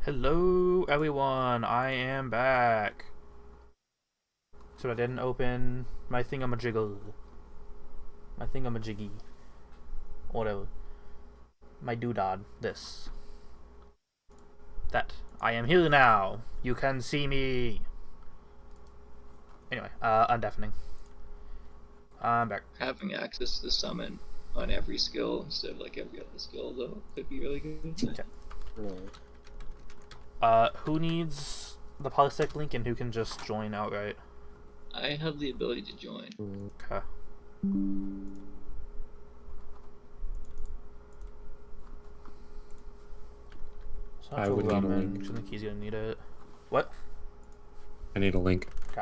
Hello, everyone. I am back. So I didn't open my thingamajiggle. My thingamajiggy. Whatever. My doodad. This. That. I am here now. You can see me. Anyway, undeafening. I'm back. Having access to summon on every skill instead of like every other skill though could be really good. Okay. Who needs the Parsec link and who can just join outright? I have the ability to join. Okay. I would need a link. I think he's gonna need it. What? I need a link. Okay.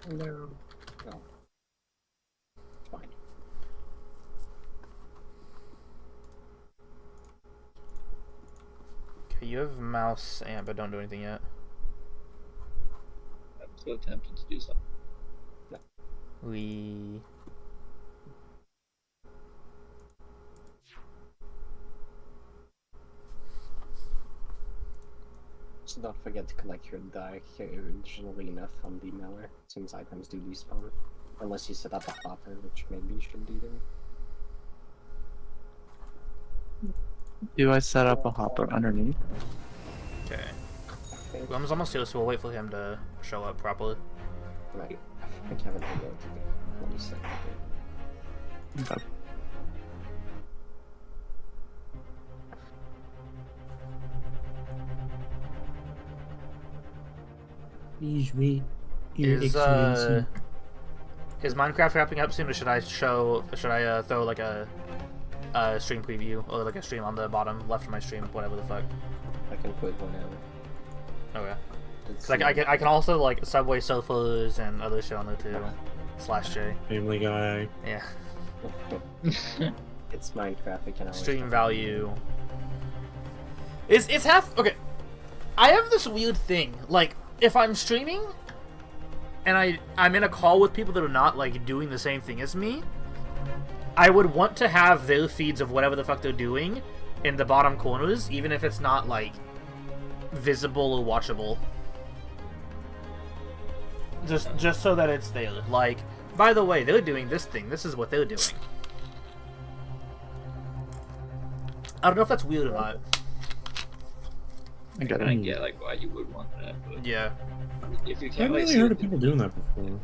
No. No. It's fine. Okay, you have mouse and but don't do anything yet. I'm so tempted to do something. We. So don't forget to collect your die originally enough from the mailer, since items do despawn. Unless you set up a hopper, which maybe you should do then. Do I set up a hopper underneath? Okay. Glem's almost here, so we'll wait for him to show up properly. Right. I think I haven't been able to do 1 second. Okay. Is Minecraft wrapping up soon, or should I throw like a stream preview or like a stream on the bottom left of my stream, whatever the fuck. I can quit whenever. Okay. Cause I can also like Subway Surfers and other shit on there too. /J. Family Guy. Yeah. It's Minecraft. I can always Stream value. It's half okay. I have this weird thing. Like if I'm streaming and I'm in a call with people that are not like doing the same thing as me, I would want to have their feeds of whatever the fuck they're doing in the bottom corners, even if it's not like visible or watchable. Just so that it's there. Like, by the way, they're doing this thing. This is what they're doing. I don't know if that's weird or not. I got I it. get like why you would want that, but Yeah. if you I can't haven't like, really see heard of the- people doing that before.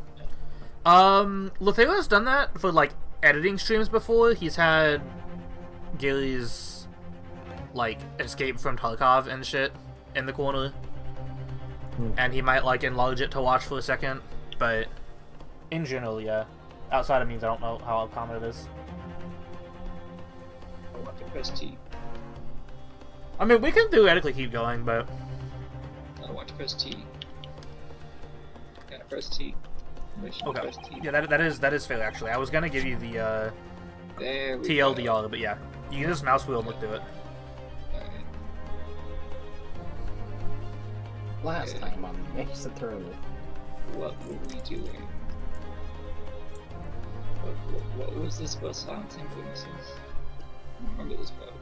Letheo's done that for like editing streams before. He's had Gary's like escape from Tarkov and shit in the corner, and he might like enlarge it to watch for a second. But in general, yeah. Outside of memes, I don't know how common it is. I want to press T. I mean, we can theoretically keep going, but I want to press T. Gotta press T. Mission okay. press T. Yeah, that is fair actually. I was gonna give you the There we TLDR, go. but yeah, you can just mouse wheel and look through it. Alright. Last Okay. time on Maze Eternal. What were we doing? What was this about silencing witnesses? I don't remember this part.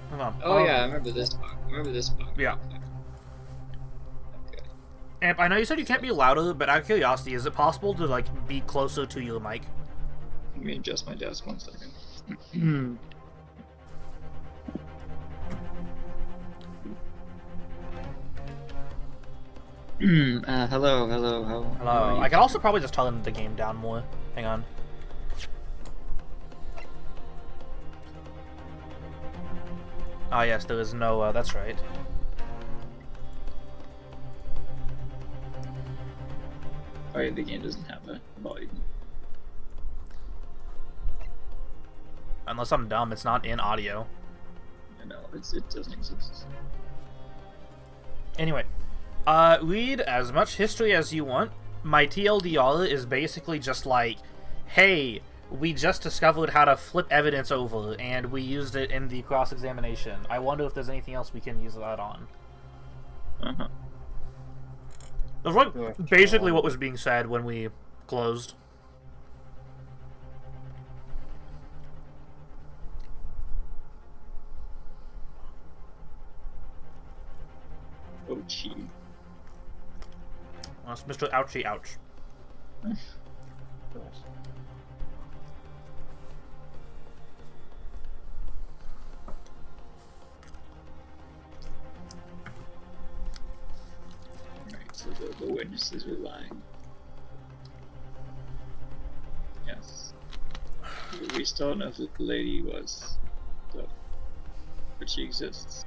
Hold on. Oh yeah, I remember this part. Yeah. Okay. Amp, I know you said you can't be louder, but out of curiosity, is it possible to like be closer to your mic? Let me adjust my desk 1 second. Hello. Hello. I can also probably just turn the game down more. Hang on. Ah, yes, there is no. That's right. Oh yeah, the game doesn't have a volume. Unless I'm dumb, it's not in audio. No, it doesn't exist. Anyway, read as much history as you want. My TLDR is basically just like, hey, we just discovered how to flip evidence over, and we used it in the cross-examination. I wonder if there's anything else we can use that on. Uh-huh. That's like basically what was being said when we closed. Ouchie. That's Mr. Ouchie Ouch. Nice. Right, so the witnesses were lying. Yes. We still don't know who the lady was, though. But she exists.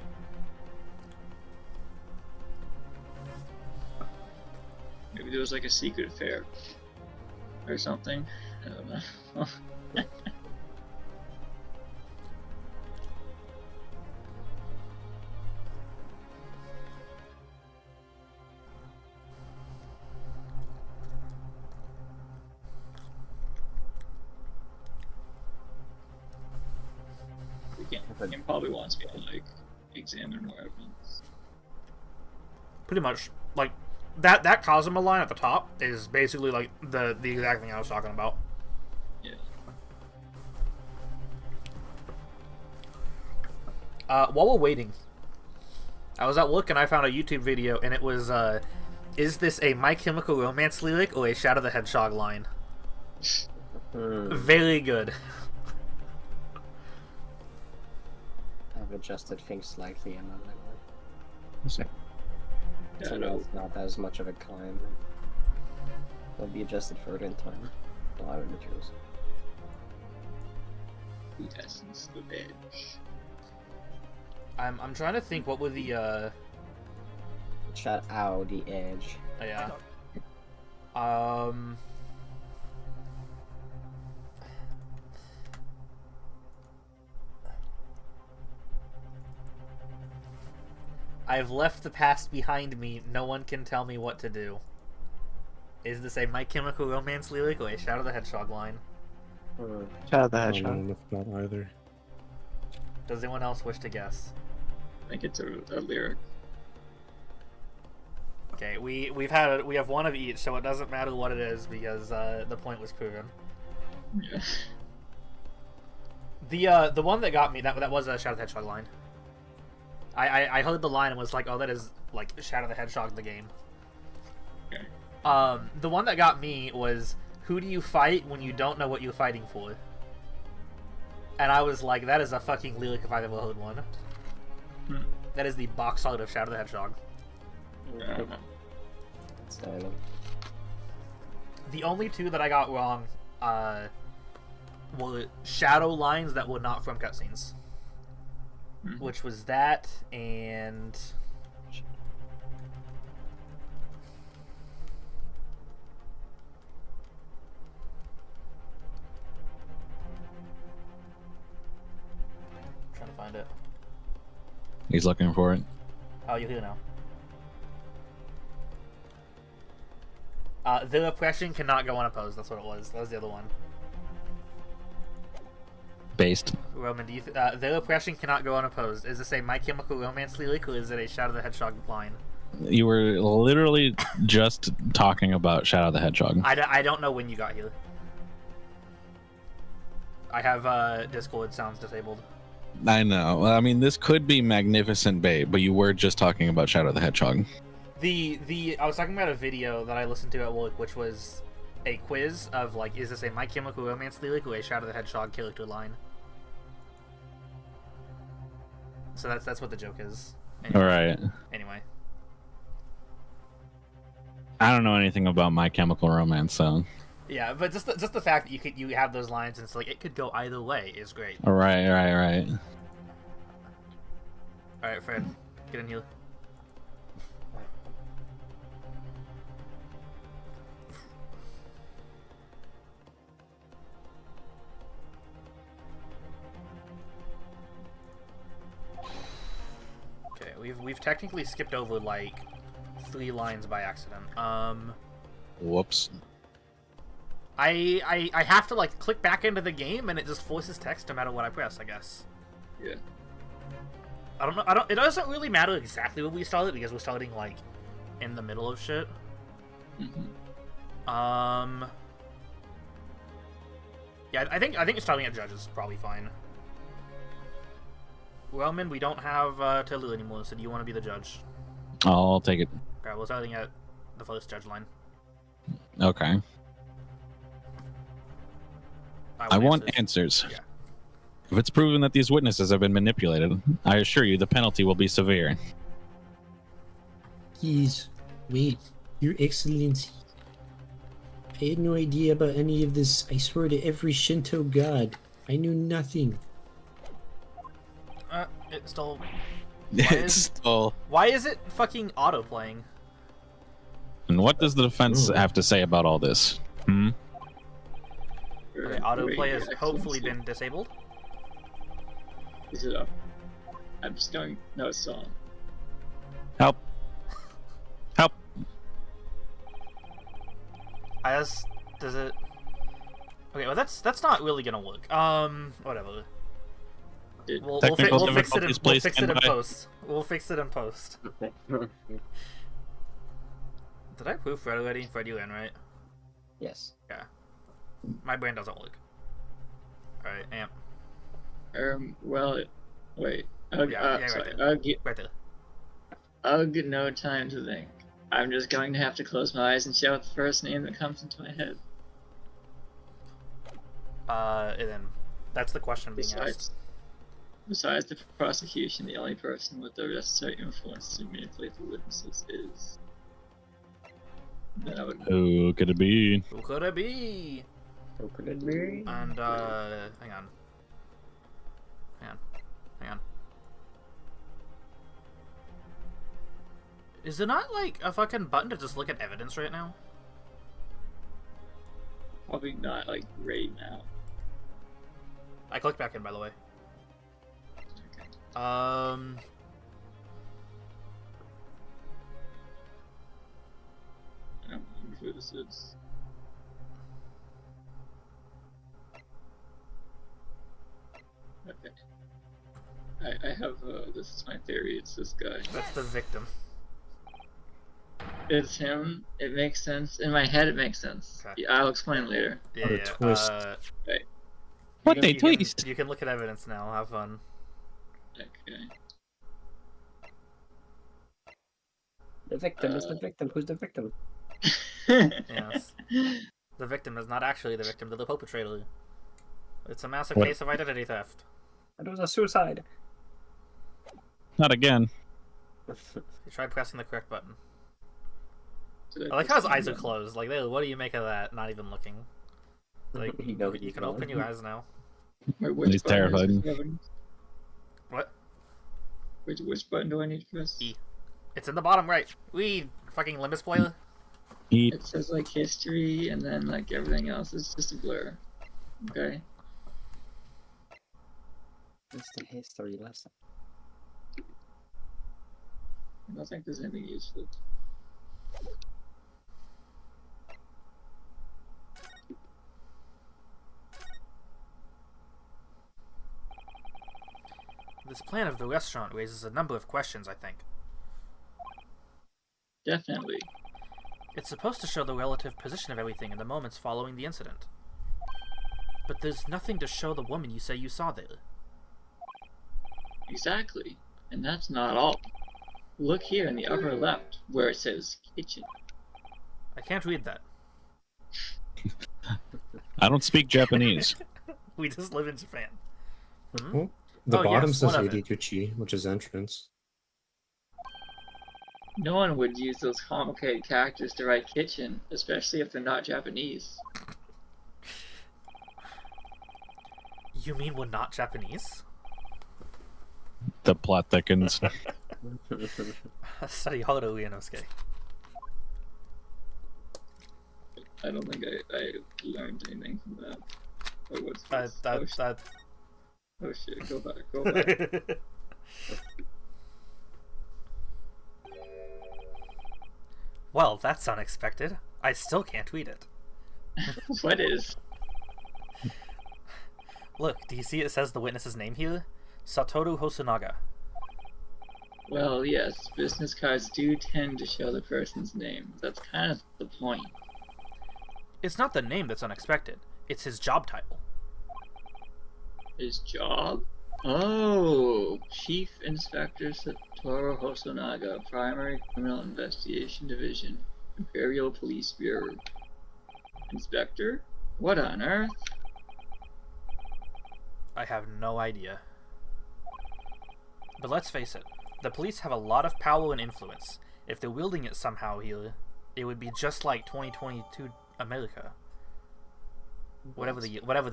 Maybe there was like a secret affair or something. I don't know. He probably wants me to like examine more evidence. Pretty much, like that Cosmo line at the top is basically like the exact thing I was talking about. Yeah. While we're waiting, I was at work and I found a YouTube video, and it was, is this a My Chemical Romance lyric or a Shadow the Hedgehog line? Very good. I've adjusted things slightly in my memory. Let's see. Yeah, So I now know. it's not as much of a climb. They'll be adjusted further in time. A lot of materials. The essence of edge. I'm trying to think what were the Shout out the edge. yeah. I've left the past behind me. No one can tell me what to do. Is this a My Chemical Romance lyric or a Shadow the Hedgehog line? Shout out the I don't hedgehog. know enough about either. Does anyone else wish to guess? I think it's a lyric. Okay, we have one of each, so it doesn't matter what it is because the point was proven. Yeah. The one that got me that was a Shadow the Hedgehog line. I heard the line and was like, oh, that is like Shadow the Hedgehog in the game. Okay. The one that got me was, who do you fight when you don't know what you're fighting for? And I was like, that is a fucking lyric if I've ever heard one. That is the box art of Shadow the Hedgehog. I don't know. Styling. The only two that I got wrong were shadow lines that were not from cutscenes. Which was that and... trying to find it. He's looking for it. Oh, you're here now. The oppression cannot go unopposed. That's what it was. That was the other one. Based. Roman, do you the oppression cannot go unopposed. Is this a My Chemical Romance lyric or is it a Shadow the Hedgehog line? You were literally just talking about Shadow the Hedgehog. I don't know when you got here. I have Discord sounds disabled. I know. I mean, this could be Magnificent Babe, but you were just talking about Shadow the Hedgehog. I was talking about a video that I listened to at work, which was a quiz of like, is this a My Chemical Romance lyric or a Shadow the Hedgehog character line? So that's what the joke is. Anyway. All right. Anyway. I don't know anything about My Chemical Romance, so. Yeah, but just the fact that you have those lines and it's like it could go either way is great. All right. All right, Fred, get in here. we've technically skipped over like 3 lines by accident. Whoops. I have to like click back into the game and it just forces text no matter what I press, I guess. Yeah. I don't know. It doesn't really matter exactly when we started because we're starting like in the middle of shit. Yeah, I think starting at judge is probably fine. Wellman, we don't have Tilu anymore, so do you want to be the judge? I'll take it. Okay, we're starting at the first judge line. Okay. I want answers. Yeah. If it's proven that these witnesses have been manipulated, I assure you the penalty will be severe. Please, wait, Your Excellency. I had no idea about any of this. I swear to every Shinto god. I knew nothing. It's still... Still... Why is it fucking auto-playing? And what does the defense have to say about all this? Hmm? Okay, autoplay has hopefully been disabled. Is it up? I'm just going. No, it's on. Help. Help. Does it... Okay, well that's not really gonna work. Whatever. We'll fix it in post. We'll fix it in post. Did I proof Fred already? Fred, you in, right? Yes. Yeah. My brain doesn't work. Alright, amp. Well, wait. Right Sorry. there. Right there. Ugh, no time to think. I'm just going to have to close my eyes and shout the first name that comes into my head. And then that's the question being asked. Besides the prosecution, the only person with the necessary influence to manipulate the witnesses is... Then I would... Who could it be? Who could it be? Who could it be? And, hang on. Hang on. Is there not, like, a fucking button to just look at evidence right now? Probably not, like, right now. I clicked back in, by the way. Okay. I don't remember who this is. Okay. I have, this is my theory, it's this guy. That's the victim. It's him, it makes sense. In my head, it makes sense. Okay. Yeah, I'll explain later. Yeah, What a twist. What you they can- twist? You can look at evidence now, have fun. Okay. The victim is the victim. Who's the victim? Yes. The victim is not actually the victim, they're the perpetrator. It's a massive What? case of identity theft. It was a suicide. Not again. You tried pressing the correct button. Did I like how his eyes are press closed. Like, what do you make of that? Not even looking. Like, You know you can open your eyes now. Wait, which He's button is terrified. this, Evan? What? Which button do I need to press? E. It's in the bottom right. We fucking limit spoiler. Eat. It says like history, and then like everything else is just a blur. Okay. It's the history lesson. I don't think there's anything useful. This plan of the restaurant raises a number of questions, I think. Definitely. It's supposed to show the relative position of everything in the moments following the incident. But there's nothing to show the woman you say you saw there. Exactly. And that's not all. Look here in the upper left, where it says kitchen. I can't read that. I don't speak Japanese. We just live in Japan. Hmm? Oh, the Oh, bottom yes, says one of it. Iriguchi, which is entrance. No one would use those complicated characters to write kitchen, especially if they're not Japanese. You mean we're not Japanese? The plot thickens. Study Hodo Inosuke. I don't think I learned anything from that. Oh, what's this? Oh shit, go back, go back. Well, that's unexpected. I still can't read it. What is? Look, do you see it says the witness's name here? Satoru Hosonaga. Well, yes, business cards do tend to show the person's name. That's kind of the point. It's not the name that's unexpected. It's his job title. His job? Oh, Chief Inspector Satoru Hosonaga, Primary Criminal Investigation Division, Imperial Police Bureau. Inspector? What on earth? I have no idea. But let's face it, the police have a lot of power and influence. If they're wielding it somehow here, it would be just like 2022 America. Whatever the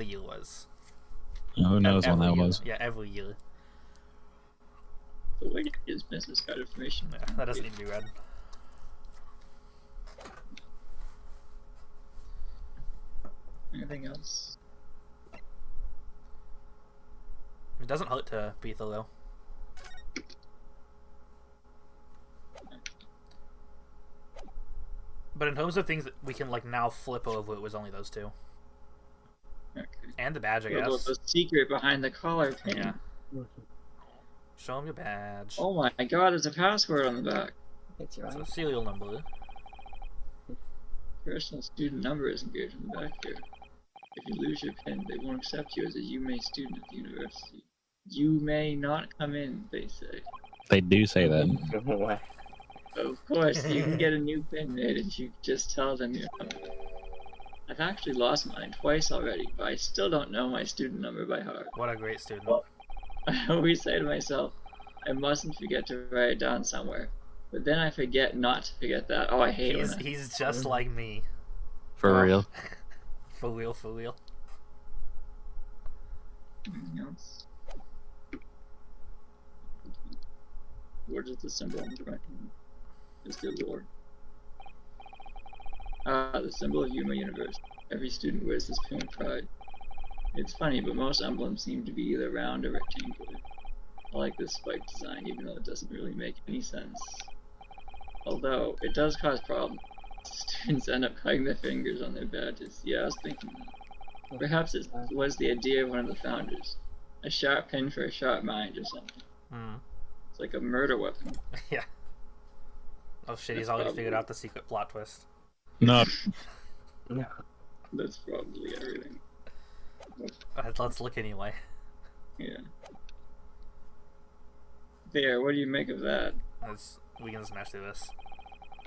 year was. Who knows when that year. was? Yeah, every year. The way is business card information. Yeah, that doesn't need to be read. Anything else? It doesn't hurt to be though. But in terms of things that we can like now flip over, it was only those two. Okay. And the badge, I What about guess. the secret behind the collar pin? Yeah. Show him your badge. Oh my god, there's a password on the back. It's It's right. a serial number. Personal student number is engraved on the back here. If you lose your pin, they won't accept you as a UMA student at the university. You may not come in, they say. They do say that. What? Of course, you can get a new pin made if you just tell them your number. I've actually lost mine twice already, but I still don't know my student number by heart. What a great student. I always say to myself, I mustn't forget to write it down somewhere. But then I forget not to forget that. Oh, I hate it. He's just like me. For real. For real, for real. Anything else? What is the symbol on the right hand? Is the Lord. The symbol of Yuma University. Every student wears this pin with pride. It's funny, but most emblems seem to be either round or rectangular. I like this spike design, even though it doesn't really make any sense. Although, it does cause problems. Students end up cutting their fingers on their badges. Yeah, I was thinking that. Perhaps it was the idea of one of the founders. A sharp pin for a sharp mind or something. Hmm. It's like a murder weapon. Yeah. Oh shit, he's That's already probably- figured out the secret plot twist. No. No. That's probably everything. Let's look anyway. Yeah. There, what do you make of that? We can smash through this.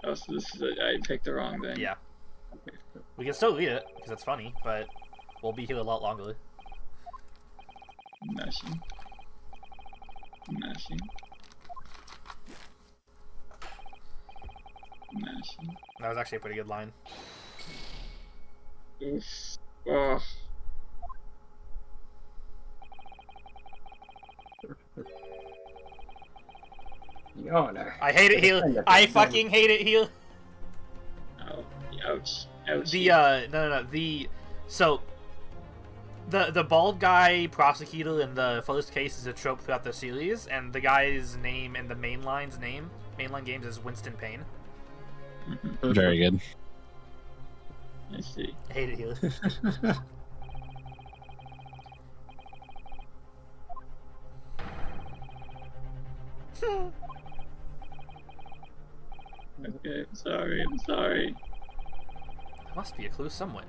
Oh, so this is I picked the wrong thing. Yeah. We can still read it, because it's funny, but we'll be here a lot longer. Mashing. Mashing. Mashing. That was actually a pretty good line. Oof. Oh. Yawner. I hate it here. I fucking hate it here. Oh. Ouch. Ouch. So the bald guy prosecutor in the first case is a trope throughout the series, and the guy's name in the mainline games is Winston Payne. Very good. I see. I hate it here. Okay, I'm sorry, I'm sorry. There must be a clue somewhere.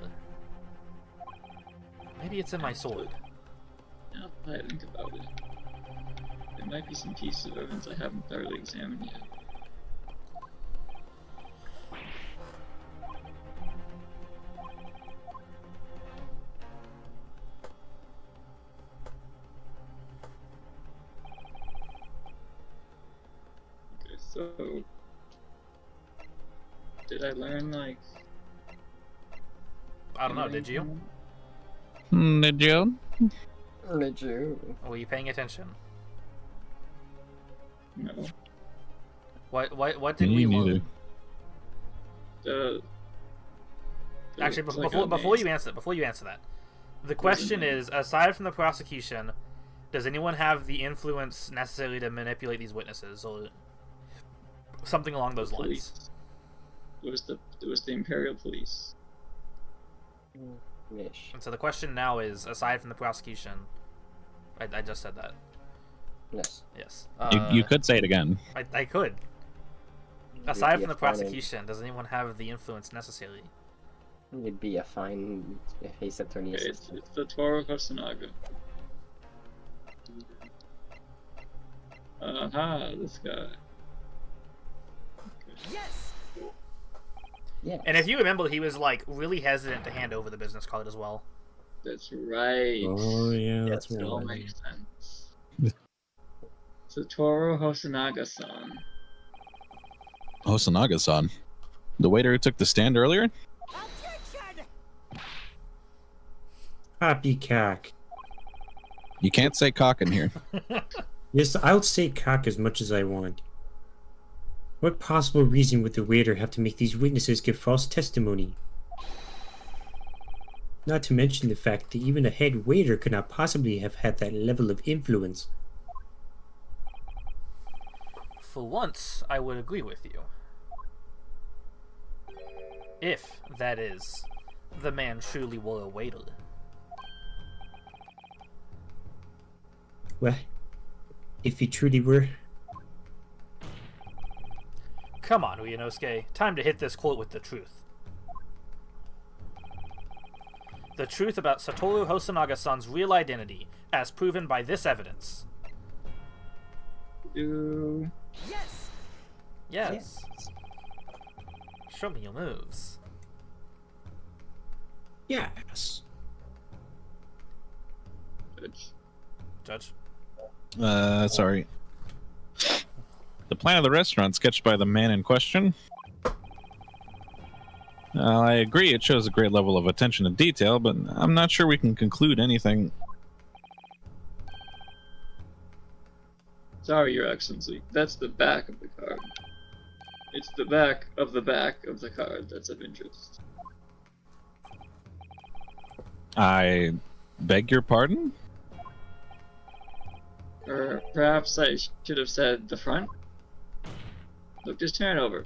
Maybe it's in my sword. Now that I think about it, there might be some pieces of evidence I haven't thoroughly examined yet. Okay, so did I learn like? I don't know, did you? Did you? Did you? Were you paying attention? No. What did we Me neither. learn? The Actually, it's like before a you answer that, the question is: aside from the prosecution, does anyone have the influence necessary to manipulate these witnesses, or something along those lines? police. It was the Imperial Police. Ish. And so the question now is, aside from the prosecution, I just said that. Yes. Yes. You could say it again. I could. You'd Aside be from a the fine- prosecution, does anyone have the influence necessary? You'd be a fine Ace Attorney Okay, assistant. it's the Toro Hosonaga. Aha, this guy. Yeah. And if you remember, he was like really hesitant to hand over the business card as well. That's right. Oh yeah, Yes, that's It all right. makes sense. Satoru Hosonaga-san. Hosonaga-san. The waiter who took the stand earlier? Poppycock. You can't say cock in here. Yes, I'll say cock as much as I want. What possible reason would the waiter have to make these witnesses give false testimony? Not to mention the fact that even a head waiter could not possibly have had that level of influence. For once, I would agree with you. If, that is, the man truly were a waiter. Well, if he truly were. Come on, Uyanosuke. Time to hit this quote with the truth. The truth about Satoru Hosonaga-san's real identity, as proven by this evidence. Yes. Show me your moves. Yes. Judge. Sorry. The plan of the restaurant sketched by the man in question. I agree it shows a great level of attention to detail, but I'm not sure we can conclude anything. Sorry, Your Excellency. That's the back of the card. It's the back of the card that's of interest. I beg your pardon? Or perhaps I should have said the front? Look, just turn it over.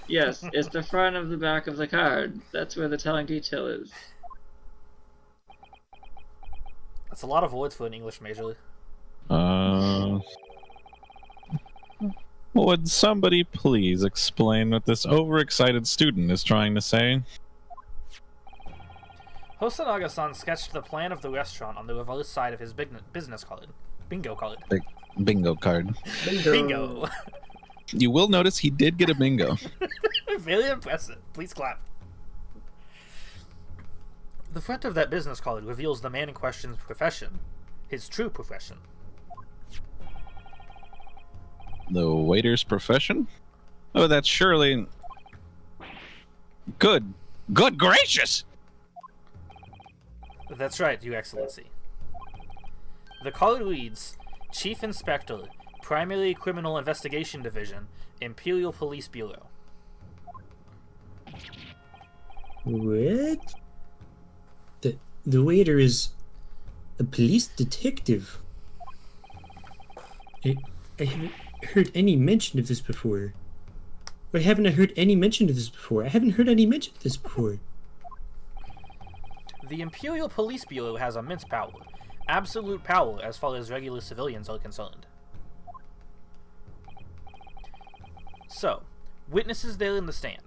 Yes, it's the front of the back of the card. That's where the telling detail is. That's a lot of words for an English major. Would somebody please explain what this overexcited student is trying to say? Hosonaga-san sketched the plan of the restaurant on the reverse side of his business card. Bingo card. Bingo card. Bingo. You will notice he did get a bingo. Very impressive. Please clap. The front of that business card reveals the man in question's profession. His true profession. The waiter's profession? Oh, that's surely... Good gracious! That's right, Your Excellency. The card reads, Chief Inspector, Primary Criminal Investigation Division, Imperial Police Bureau. What? The waiter is a police detective. I haven't heard any mention of this before. Why haven't I heard any mention of this before? I haven't heard any mention of this before. The Imperial Police Bureau has immense power. Absolute power as far as regular civilians are concerned. So, witnesses there in the stand.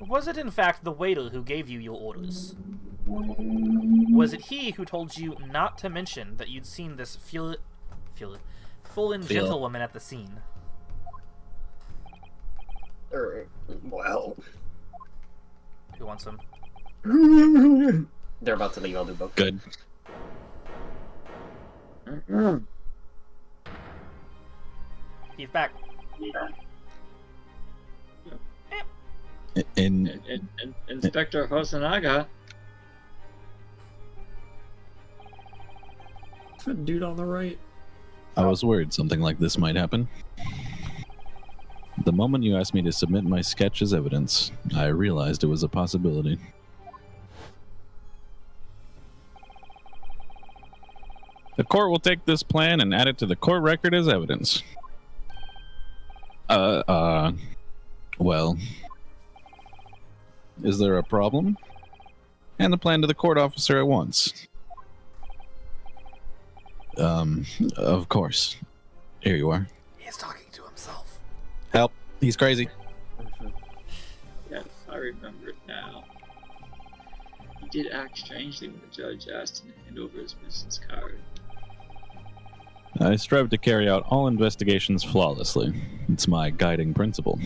Was it in fact the waiter who gave you your orders? Was it he who told you not to mention that you'd seen this fallen gentlewoman at the scene? Well, Who wants him? they're about to leave. I'll do both. Good. He's back. Inspector Hosonaga. That dude on the right. I was worried something like this might happen. The moment you asked me to submit my sketch as evidence, I realized it was a possibility. The court will take this plan and add it to the court record as evidence. Well, is there a problem? Hand the plan to the court officer at once. Of course. Here you are. He's talking to himself. Help. He's crazy. Yes, I remember it now. He did act strangely when the judge asked him to hand over his business card. I strive to carry out all investigations flawlessly. It's my guiding principle.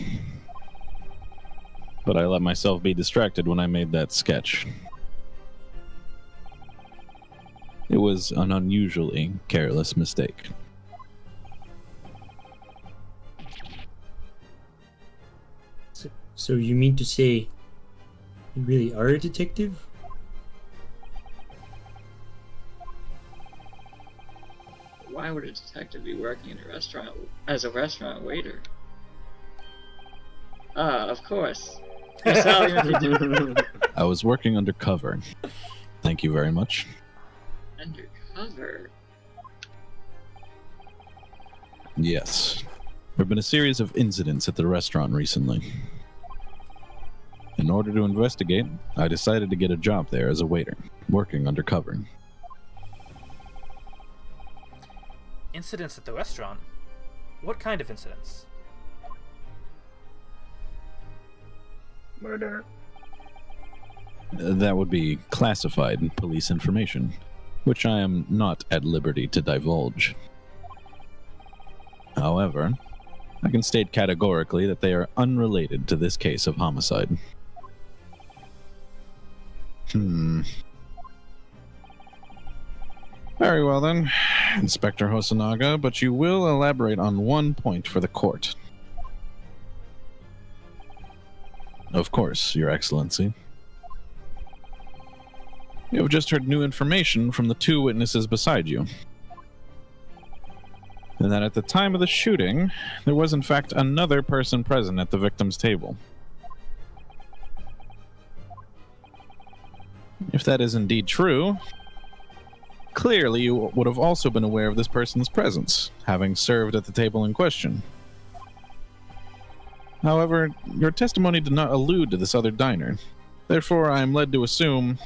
But I let myself be distracted when I made that sketch. It was an unusually careless mistake. So you mean to say you really are a detective? Why would a detective be working in a restaurant as a restaurant waiter? Ah, of course. You're Sally McKinney. I was working undercover. Thank you very much. Undercover? Yes. There have been a series of incidents at the restaurant recently. In order to investigate, I decided to get a job there as a waiter, working undercover. Incidents at the restaurant? What kind of incidents? Murder. That would be classified police information, which I am not at liberty to divulge. However, I can state categorically that they are unrelated to this case of homicide. Very well then, Inspector Hosonaga, but you will elaborate on one point for the court. Of course, Your Excellency. You have just heard new information from the two witnesses beside you. And that at the time of the shooting, there was in fact another person present at the victim's table. If that is indeed true, clearly you would have also been aware of this person's presence, having served at the table in question. However, your testimony did not allude to this other diner. Therefore, I am led to assume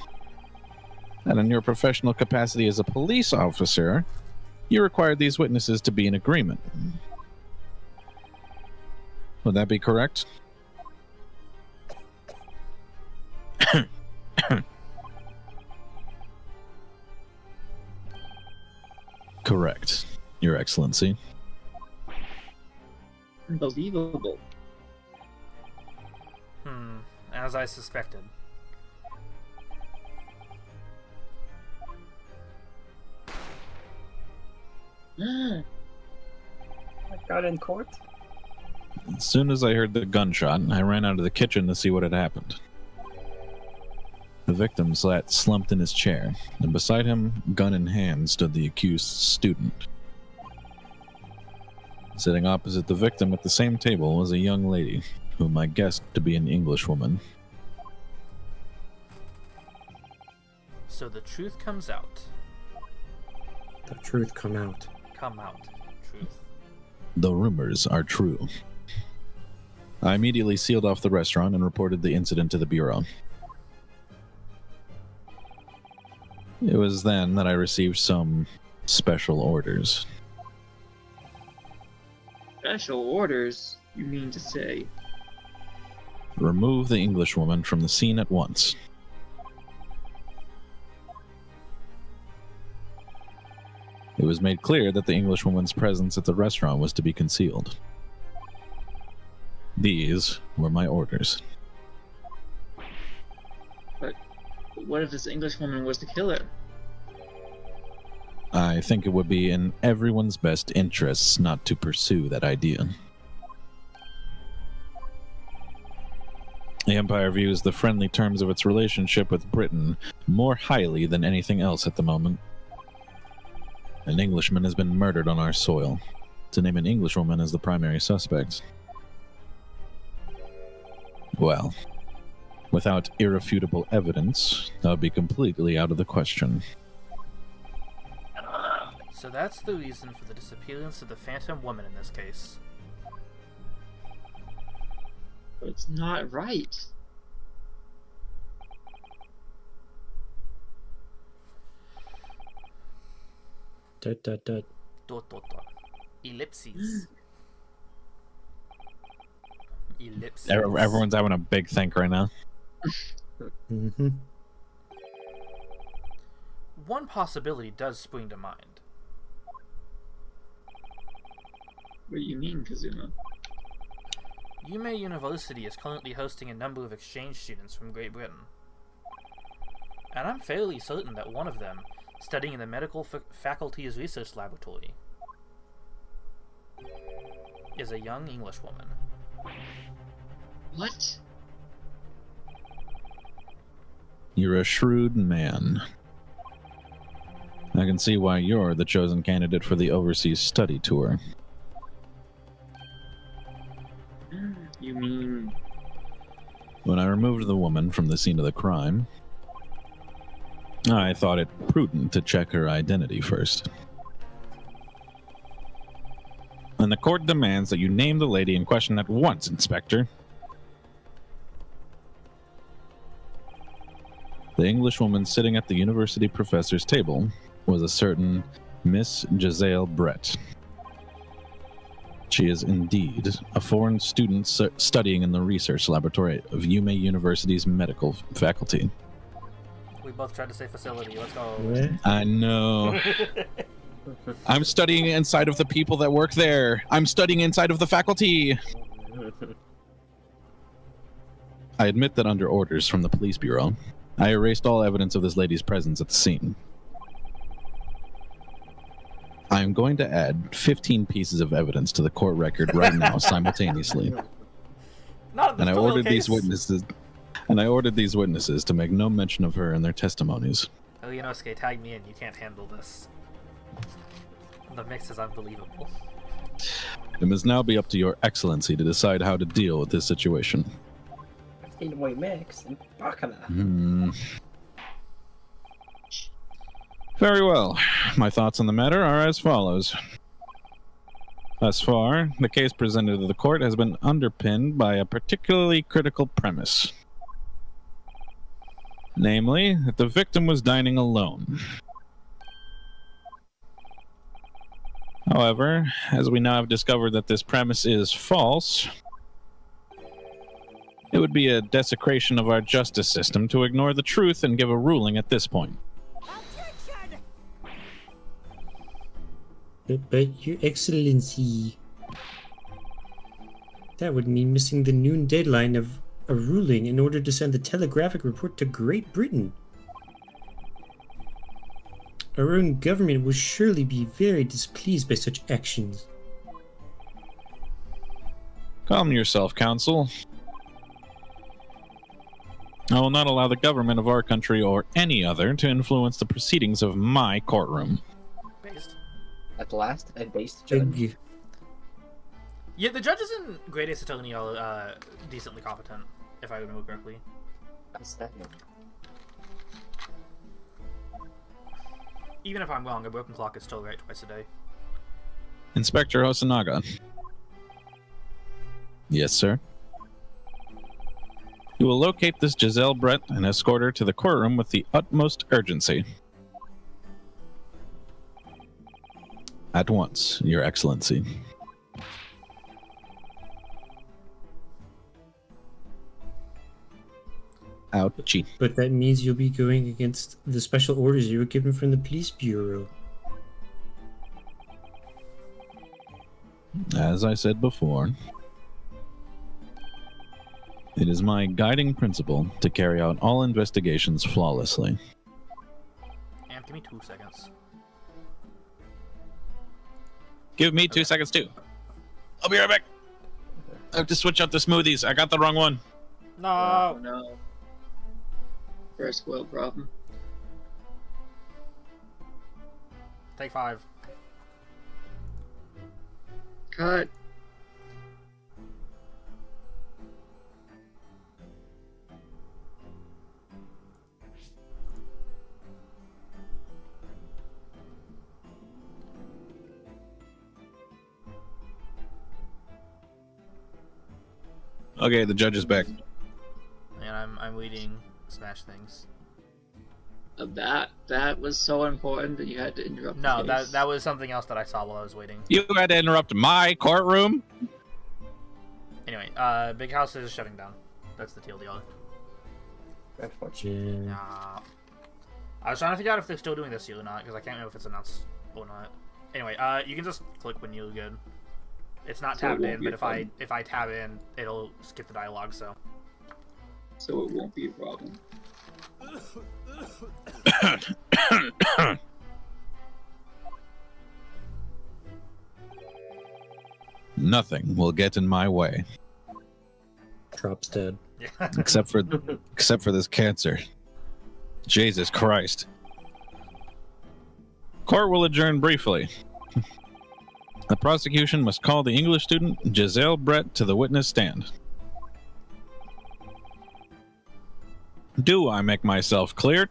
that in your professional capacity as a police officer, you required these witnesses to be in agreement. Would that be correct? Correct, Your Excellency. Unbelievable. As I suspected. Got in court? As soon as I heard the gunshot, I ran out of the kitchen to see what had happened. The victim sat slumped in his chair, and beside him, gun in hand, stood the accused student. Sitting opposite the victim at the same table was a young lady, whom I guessed to be an Englishwoman. So the truth comes out. The truth come out. Come out. Truth. The rumors are true. I immediately sealed off the restaurant and reported the incident to the Bureau. It was then that I received some special orders. Special orders? You mean to say? Remove the Englishwoman from the scene at once. It was made clear that the Englishwoman's presence at the restaurant was to be concealed. These were my orders. But what if this Englishwoman was the killer? I think it would be in everyone's best interests not to pursue that idea. The Empire views the friendly terms of its relationship with Britain more highly than anything else at the moment. An Englishman has been murdered on our soil. To name an Englishwoman as the primary suspect. Well, without irrefutable evidence, that would be completely out of the question. So that's the reason for the disappearance of the Phantom Woman in this case. But it's not right. Dot dot dot. Dot dot dot. Ellipses. Ellipses. Everyone's having a big think right now. Mm-hmm. One possibility does spring to mind. What do you mean, Kazuma? Yume University is currently hosting a number of exchange students from Great Britain. And I'm fairly certain that one of them, studying in the medical faculty's research laboratory, is a young English woman. What? You're a shrewd man. I can see why you're the chosen candidate for the overseas study tour. You mean... When I removed the woman from the scene of the crime, I thought it prudent to check her identity first. And the court demands that you name the lady in question at once, Inspector. The Englishwoman sitting at the university professor's table was a certain Miss Giselle Brett. She is indeed a foreign student studying in the research laboratory of Yume University's medical faculty. We both tried to say facility. Let's go. What? I know. I'm studying inside of the people that work there. I'm studying inside of the faculty. I admit that under orders from the police bureau, I erased all evidence of this lady's presence at the scene. I am going to add 15 pieces of evidence to the court record right now simultaneously. Not in And I this ordered case. these witnesses to make no mention of her in their testimonies. Inosuke, tag me in. You can't handle this. The mix is unbelievable. It must now be up to your excellency to decide how to deal with this situation. 15-way mix and bacala. Very well. My thoughts on the matter are as follows. Thus far, the case presented to the court has been underpinned by a particularly critical premise. Namely, that the victim was dining alone. However, as we now have discovered that this premise is false, it would be a desecration of our justice system to ignore the truth and give a ruling at this point. But Your Excellency, that would mean missing the noon deadline of a ruling in order to send the telegraphic report to Great Britain. Our own government will surely be very displeased by such actions. Calm yourself, Counsel. I will not allow the government of our country or any other to influence the proceedings of my courtroom. Based. At last, a based Thank judge. you. Yeah, the judges in Great Ace Attorney are decently competent, if I remember correctly. That's that one. Even if I'm wrong, a broken clock is still right twice a day. Inspector Hosonaga. Yes, sir. You will locate this Giselle Brett and escort her to the courtroom with the utmost urgency. At once, Your Excellency. Ouchie. But that means you'll be going against the special orders you were given from the police bureau. As I said before, it is my guiding principle to carry out all investigations flawlessly. And give me 2 seconds. Give me 2 seconds too. I'll be right back. I have to switch out the smoothies. I got the wrong one. No! Oh no. First world problem. Take 5. Cut. Okay, the judge is back. And I'm reading Smash things. That was so important that you had to interrupt. No, the case. that was something else that I saw while I was waiting. You had to interrupt my courtroom? Anyway, Big House is shutting down. That's the TLDR. Unfortunately. Yeah. I was trying to figure out if they're still doing this or not, because I can't remember if it's announced or not. Anyway, you can just click when you're good. It's not So it tabbed won't in, be but a if I tab in, it'll skip the dialogue, so. So it won't be a problem. Nothing will get in my way, Drops dead. Yeah. except for this cancer. Jesus Christ. Court will adjourn briefly. The prosecution must call the English student Giselle Brett to the witness stand. Do I make myself clear?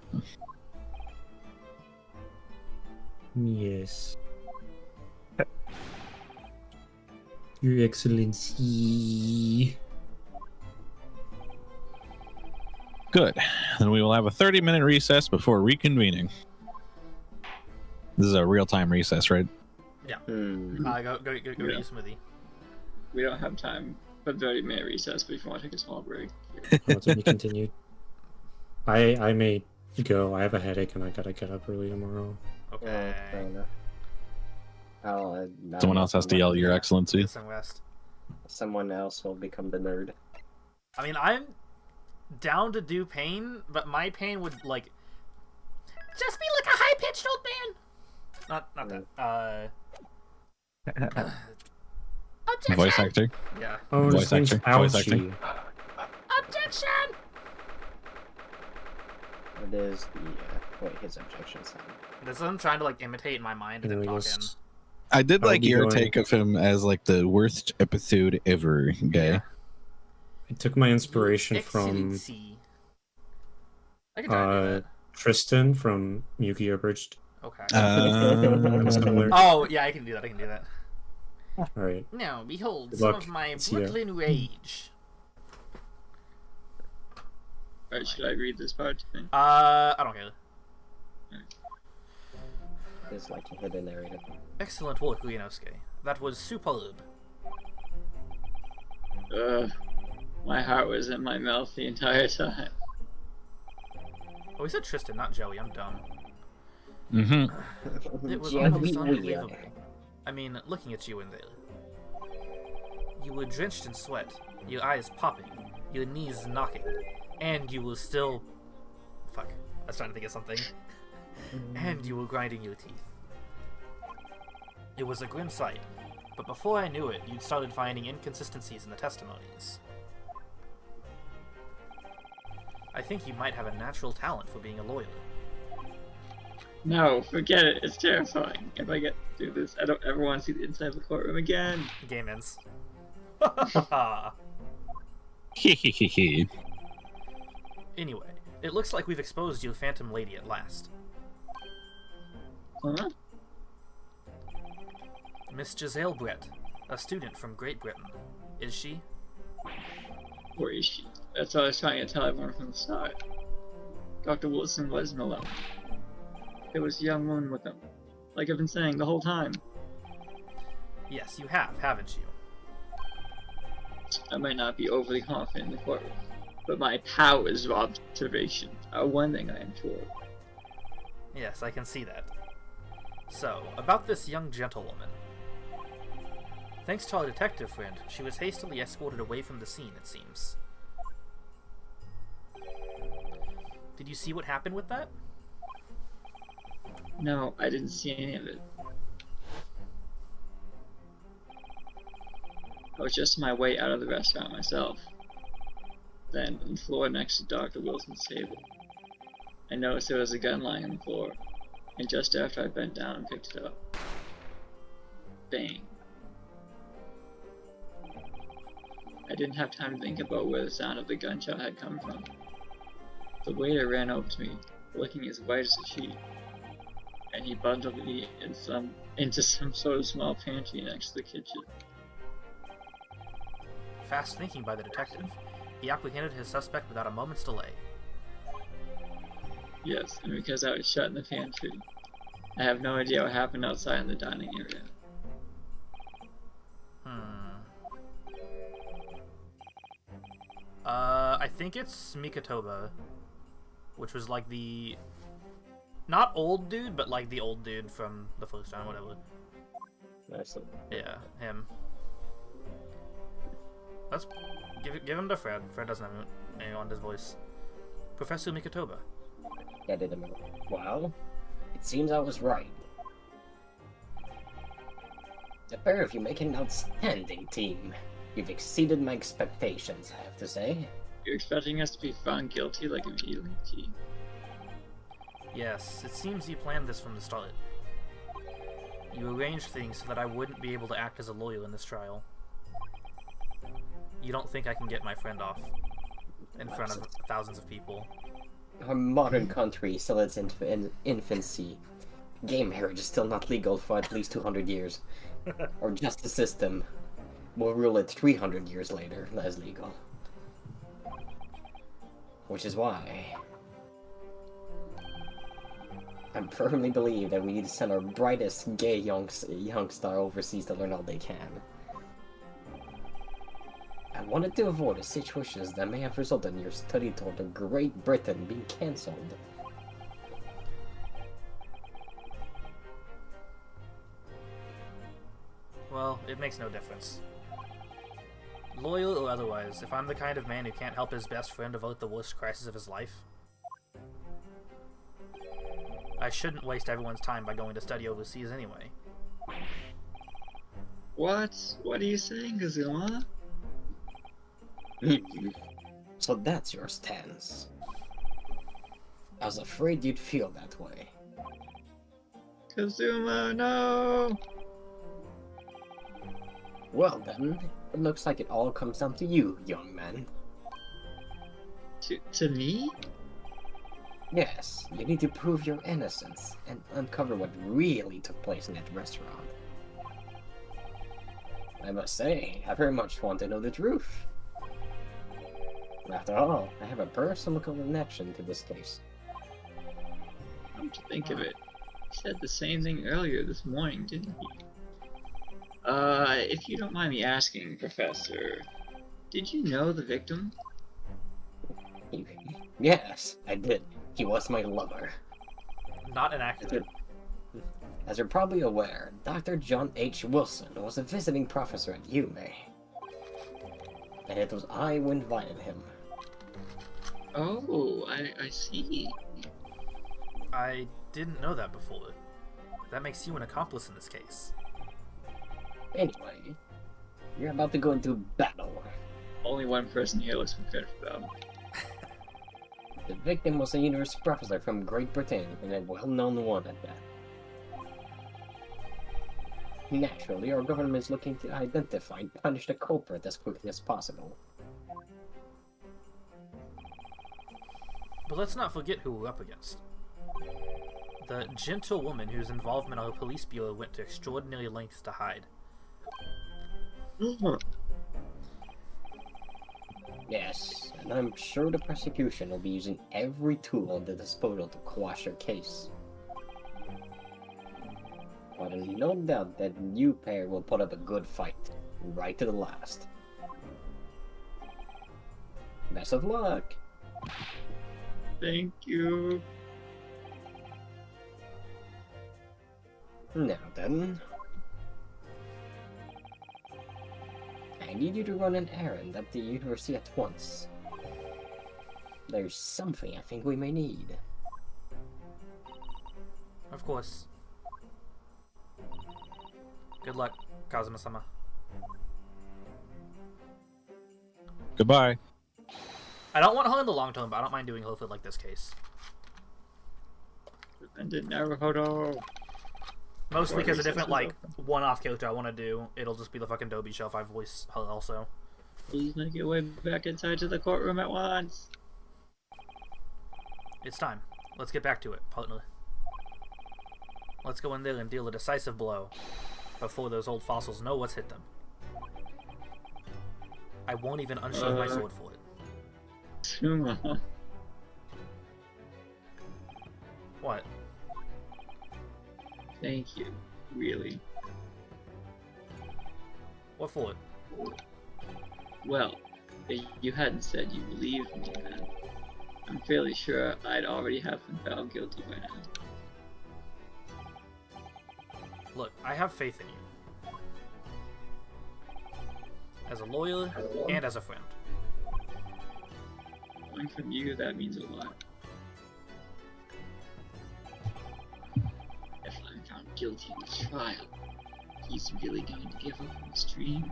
Yes. Your Excellency. Good. Then we will have a 30-minute recess before reconvening. This is a real-time recess, right? Hmm. Go eat a smoothie. We don't have time for 30-minute recess, but if you want to take a small break. Oh, to be continued. I may go. I have a headache and I gotta get up early tomorrow. Okay. Fair enough. Someone else has to yell, Your Excellency. East and West. Someone else will become the nerd. I mean, I'm down to do pain, but my pain would, like, just be like a high-pitched old man. Not that. Objection! Voice actor. Yeah. Oh, Voice this means actor, voice ouchie. acting. Objection! It is the his objection sound. This is I'm trying to, like, imitate in my mind And and then then we talk in. just I did I'll like be your going- take of him as like the worst episode ever guy. Yeah. I took my inspiration from Excellency. I can try to do that. Tristan from Yu-Gi-Oh! Bridged. Okay. Similar. Oh, yeah, I can do that. Alright. Now, behold, Good some luck. of my See ya. Brooklyn rage. Alright, should I read this part? Then? I don't care. It's like a hidden narrative. Excellent work, Ryunosuke. That was superb. My heart was in my mouth the entire time. Oh, he said Tristan, not Joey. I'm dumb. Mm-hmm. It was Yeah, almost we- unbelievable. I mean, looking at you in there. You were drenched in sweat, your eyes popping, your knees knocking, and you were still... Fuck. I was trying to think of something. And you were grinding your teeth. It was a grim sight, but before I knew it, you'd started finding inconsistencies in the testimonies. I think you might have a natural talent for being a lawyer. No, forget it. It's terrifying. If I get through this, I don't ever want to see the inside of the courtroom again. Game ends. Anyway, it looks like we've exposed your Phantom Lady at last. Huh? Miss Giselle Brett, a student from Great Britain. Is she? Where is she? That's what I was trying to tell everyone from the start. Dr. Wilson wasn't alone. There was a young woman with him. Like I've been saying the whole time. Yes, you have, haven't you? I might not be overly confident in the courtroom, but my powers of observation are one thing I am sure of. Yes, I can see that. So, about this young gentlewoman. Thanks to our detective friend, she was hastily escorted away from the scene, it seems. Did you see what happened with that? No, I didn't see any of it. I was just on my way out of the restaurant myself. Then, on the floor next to Dr. Wilson's table, I noticed there was a gun lying on the floor, and just after I bent down and picked it up, bang. I didn't have time to think about where the sound of the gunshot had come from. The waiter ran over to me, looking as white as a sheet, and he bundled me into some sort of small pantry next to the kitchen. fast thinking by the detective. He apprehended his suspect without a moment's delay. Yes, and because I was shut in the pantry. I have no idea what happened outside in the dining area. I think it's Mikatoba, which was like the... Not old dude, but like the old dude from the first time, whatever. Nice. Yeah, him. Let's give him to Fred. Fred doesn't have anyone on his voice. Professor Mikatoba. Yeah, did a minute. Wow. It seems I was right. The pair of you make an outstanding team. You've exceeded my expectations, I have to say. You're expecting us to be found guilty like immediately? Gee. Yes, it seems you planned this from the start. You arranged things so that I wouldn't be able to act as a lawyer in this trial. You don't think I can get my friend off in front of thousands of people? Our modern country is still in its infancy. Gay marriage is still not legal for at least 200 years. Our justice system will rule it 300 years later as legal. Which is why I firmly believe that we need to send our brightest gay youngster overseas to learn all they can. I wanted to avoid a situations that may have resulted in your study tour to Great Britain being cancelled. Well, it makes no difference. Loyal or otherwise, if I'm the kind of man who can't help his best friend avert the worst crisis of his life, I shouldn't waste everyone's time by going to study overseas anyway. What? What are you saying, Kazuma? So that's your stance. I was afraid you'd feel that way. Kazuma, no! Well then, it looks like it all comes down to you, young man. To me? Yes, you need to prove your innocence and uncover what really took place in that restaurant. I must say, I very much want to know the truth. After all, I have a personal connection to this case. Come to think of it, he said the same thing earlier this morning, didn't he? If you don't mind me asking, Professor, did you know the victim? Yes, I did. He was my lover. Not an accident. As you're probably aware, Dr. John H. Wilson was a visiting professor at UMA. And it was I who invited him. Oh, I see. I didn't know that before. That makes you an accomplice in this case. Anyway, you're about to go into battle. Only one person here looks prepared for battle. The victim was a university professor from Great Britain, and a well-known one at that. Naturally, our government is looking to identify and punish the culprit as quickly as possible. But let's not forget who we're up against. The gentle woman whose involvement our police bureau went to extraordinary lengths to hide. Yes, and I'm sure the prosecution will be using every tool at their disposal to quash your case. But I've no doubt that you pair will put up a good fight, right to the last. Best of luck! Thank you. Now then... I need you to run an errand at the university at once. There's something I think we may need. Of course. Good luck, Kazuma-sama. Goodbye. I don't want her in the long term, but I don't mind doing Hillfoot like this case. Defendant Naruhodo. Mostly because a different, like, one-off character I want to do, it'll just be the fucking Dobie show if I voice her also. Please make your way back inside to the courtroom at once. It's time. Let's get back to it, partner. Let's go in there and deal a decisive blow before those old fossils know what's hit them. I won't even unsheathe my sword for it. Sumo. What? Thank you. Really. What for it? Well, if you hadn't said you believed me, then I'm fairly sure I'd already have been found guilty by now. Look, I have faith in you. As a lawyer and as a friend. Coming from you, that means a lot. If I'm found guilty in the trial, he's really going to give up on his dream.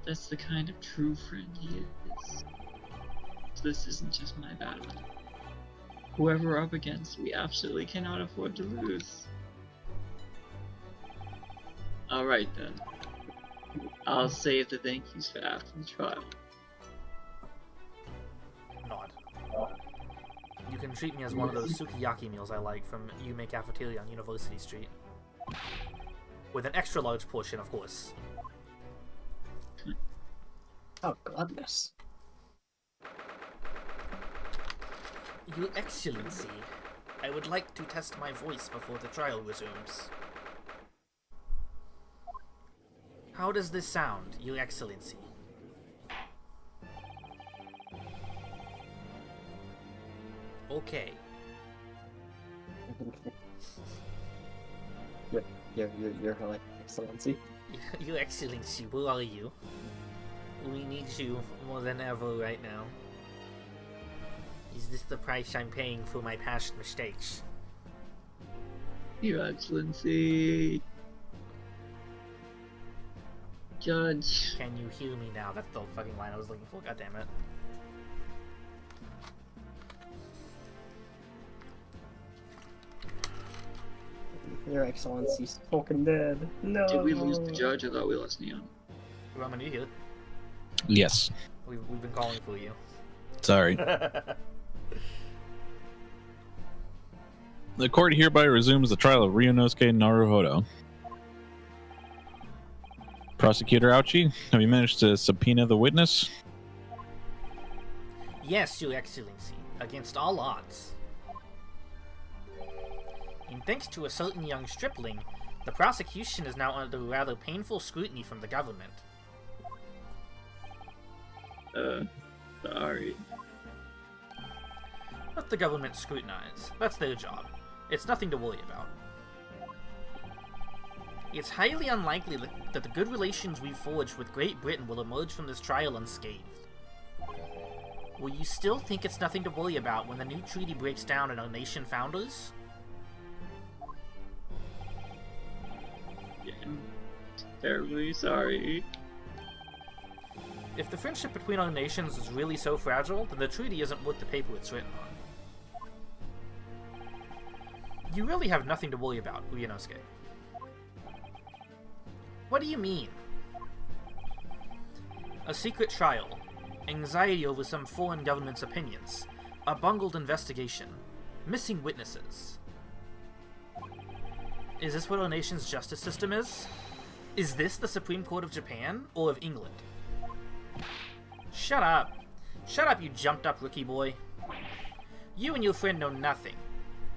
That's the kind of true friend he is. This isn't just my battle. Whoever we're up against, we absolutely cannot afford to lose. Alright then. I'll save the thank yous for after the trial. Nod. You can treat me as one of those sukiyaki meals I like from Yume Cafeteria on University Street. With an extra large portion, of course. Oh, goodness. Your Excellency, I would like to test my voice before the trial resumes. How does this sound, Your Excellency? Okay. Your Excellency. Your Excellency, where are you? We need you more than ever right now. Is this the price I'm paying for my past mistakes? Your Excellency. Judge. Can you hear me now? That's the fucking line I was looking for, goddammit. Your Excellency's fucking dead. No. Did we lose the judge? I thought we lost Neon. Roman, you here? Yes. We've been calling for you. Sorry. The court hereby resumes the trial of Ryunosuke Naruhodo. Prosecutor Ouchi, have you managed to subpoena the witness? Yes, Your Excellency, against all odds. And thanks to a certain young stripling, the prosecution is now under rather painful scrutiny from the government. Sorry. Let the government scrutinize. That's their job. It's nothing to worry about. It's highly unlikely that the good relations we've forged with Great Britain will emerge from this trial unscathed. Will you still think it's nothing to worry about when the new treaty breaks down and our nation founders? Yeah. Terribly sorry. If the friendship between our nations is really so fragile, then the treaty isn't worth the paper it's written on. You really have nothing to worry about, Uyenosuke. What do you mean? A secret trial, anxiety over some foreign government's opinions, a bungled investigation, missing witnesses. Is this what our nation's justice system is? Is this the Supreme Court of Japan, or of England? Shut up. Shut up, you jumped-up rookie boy. You and your friend know nothing.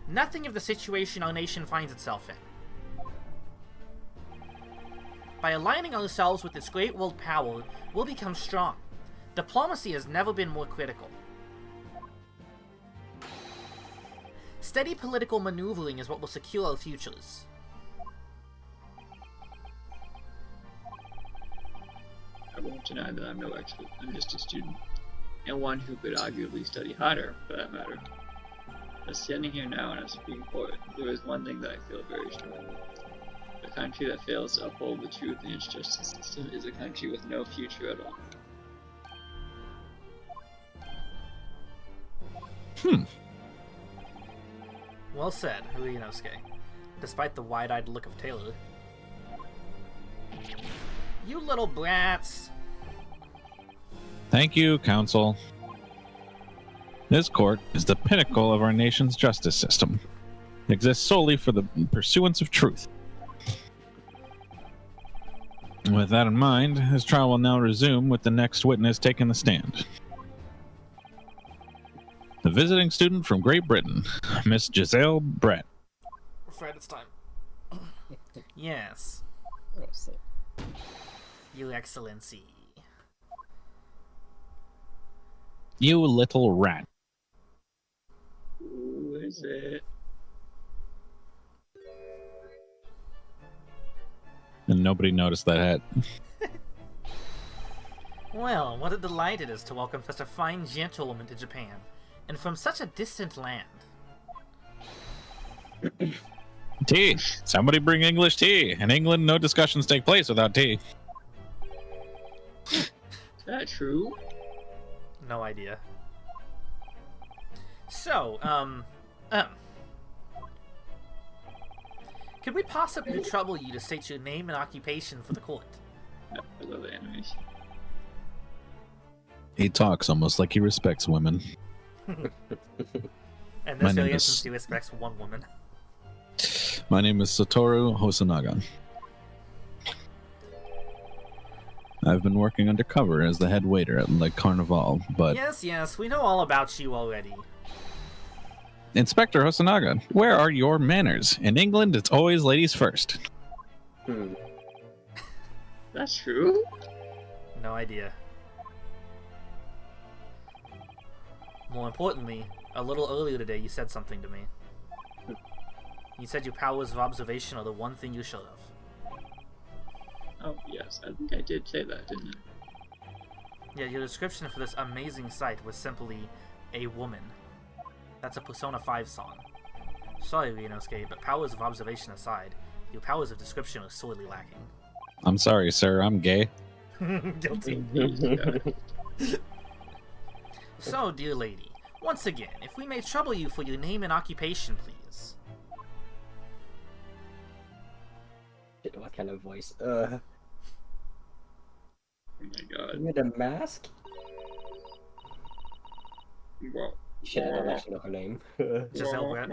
Nothing of the situation our nation finds itself in. By aligning ourselves with this great world power, we'll become strong. Diplomacy has never been more critical. Steady political maneuvering is what will secure our futures. I won't deny that I'm no expert. I'm just a student. And one who could arguably study harder, for that matter. But standing here now in a Supreme Court, there is one thing that I feel very strongly. A country that fails to uphold the truth in its justice system is a country with no future at all. Well said, Uyenosuke. Despite the wide-eyed look of Taylor. You little brats! Thank you, counsel. This court is the pinnacle of our nation's justice system. It exists solely for the pursuance of truth. With that in mind, his trial will now resume with the next witness taking the stand. The visiting student from Great Britain, Miss Giselle Brett. Fred, it's time. Yes, Let's see. Your Excellency. You little rat. Who is it? And nobody noticed that hat. Well, what a delight it is to welcome such a fine gentlewoman to Japan, and from such a distant land. Tea. Somebody bring English tea. In England, no discussions take place without tea. Is that true? No idea. So, could we possibly trouble you to state your name and occupation for the court? No, I love the animation. He talks almost like he respects women. And My this name very is- instance, he respects one woman. My name is Satoru Hosonaga. I've been working undercover as the head waiter at Le Carnival, but Yes, we know all about you already. Inspector Hosonaga, where are your manners? In England, it's always ladies first. That's true? No idea. More importantly, a little earlier today you said something to me. You said your powers of observation are the one thing you should have. Oh, yes, I think I did say that, didn't I? Yeah, your description for this amazing sight was simply a woman. That's a Persona 5 song. Sorry, Ryunosuke, but powers of observation aside, your powers of description are sorely lacking. I'm sorry, sir, I'm gay. Guilty. Yeah. So, dear lady, once again, if we may trouble you for your name and occupation, please. What kind of voice? Oh my god. With a mask? Wow. Shit, I don't actually know her name. Giselle Brett.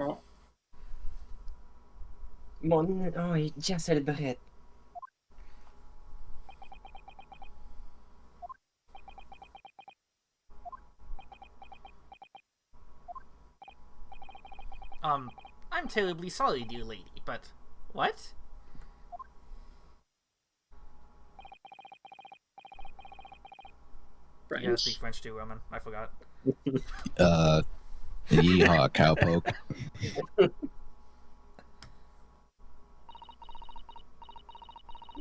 Giselle Brett. I'm terribly sorry, dear lady, but... What? You gotta speak French too, Roman. I forgot. Yeehaw, cowpoke.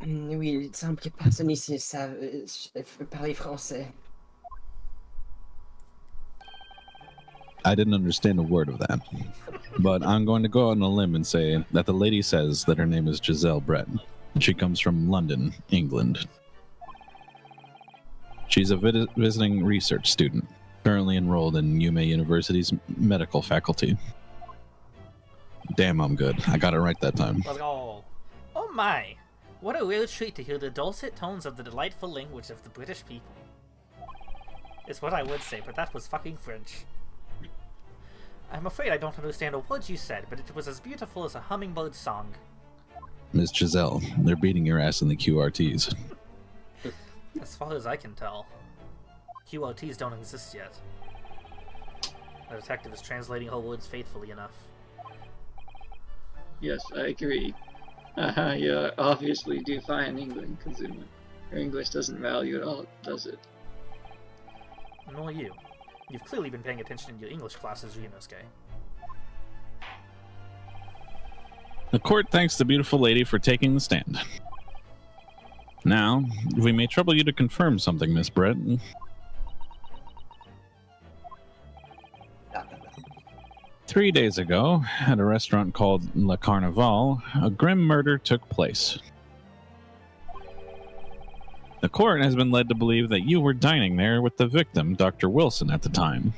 Oui, il semble que personne ici savent parler français. I didn't understand a word of that. But I'm going to go out on a limb and say that the lady says that her name is Giselle Brett. She comes from London, England. She's a visiting research student, currently enrolled in Yume University's medical faculty. Damn, I'm good. I got it right that time. Let's go. Oh my! What a real treat to hear the dulcet tones of the delightful language of the British people. It's what I would say, but that was fucking French. I'm afraid I don't understand a word you said, but it was as beautiful as a hummingbird's song. Miss Giselle, they're beating your ass in the QRTs. As far as I can tell, QRTs don't exist yet. The detective is translating her words faithfully enough. Yes, I agree. You're obviously defying England, Kazuma. Your English doesn't value at all, does it? Nor you. You've clearly been paying attention in your English classes, Ryunosuke. The court thanks the beautiful lady for taking the stand. Now, we may trouble you to confirm something, Miss Brett. 3 days ago, at a restaurant called Le Carnival, a grim murder took place. The court has been led to believe that you were dining there with the victim, Dr. Wilson, at the time.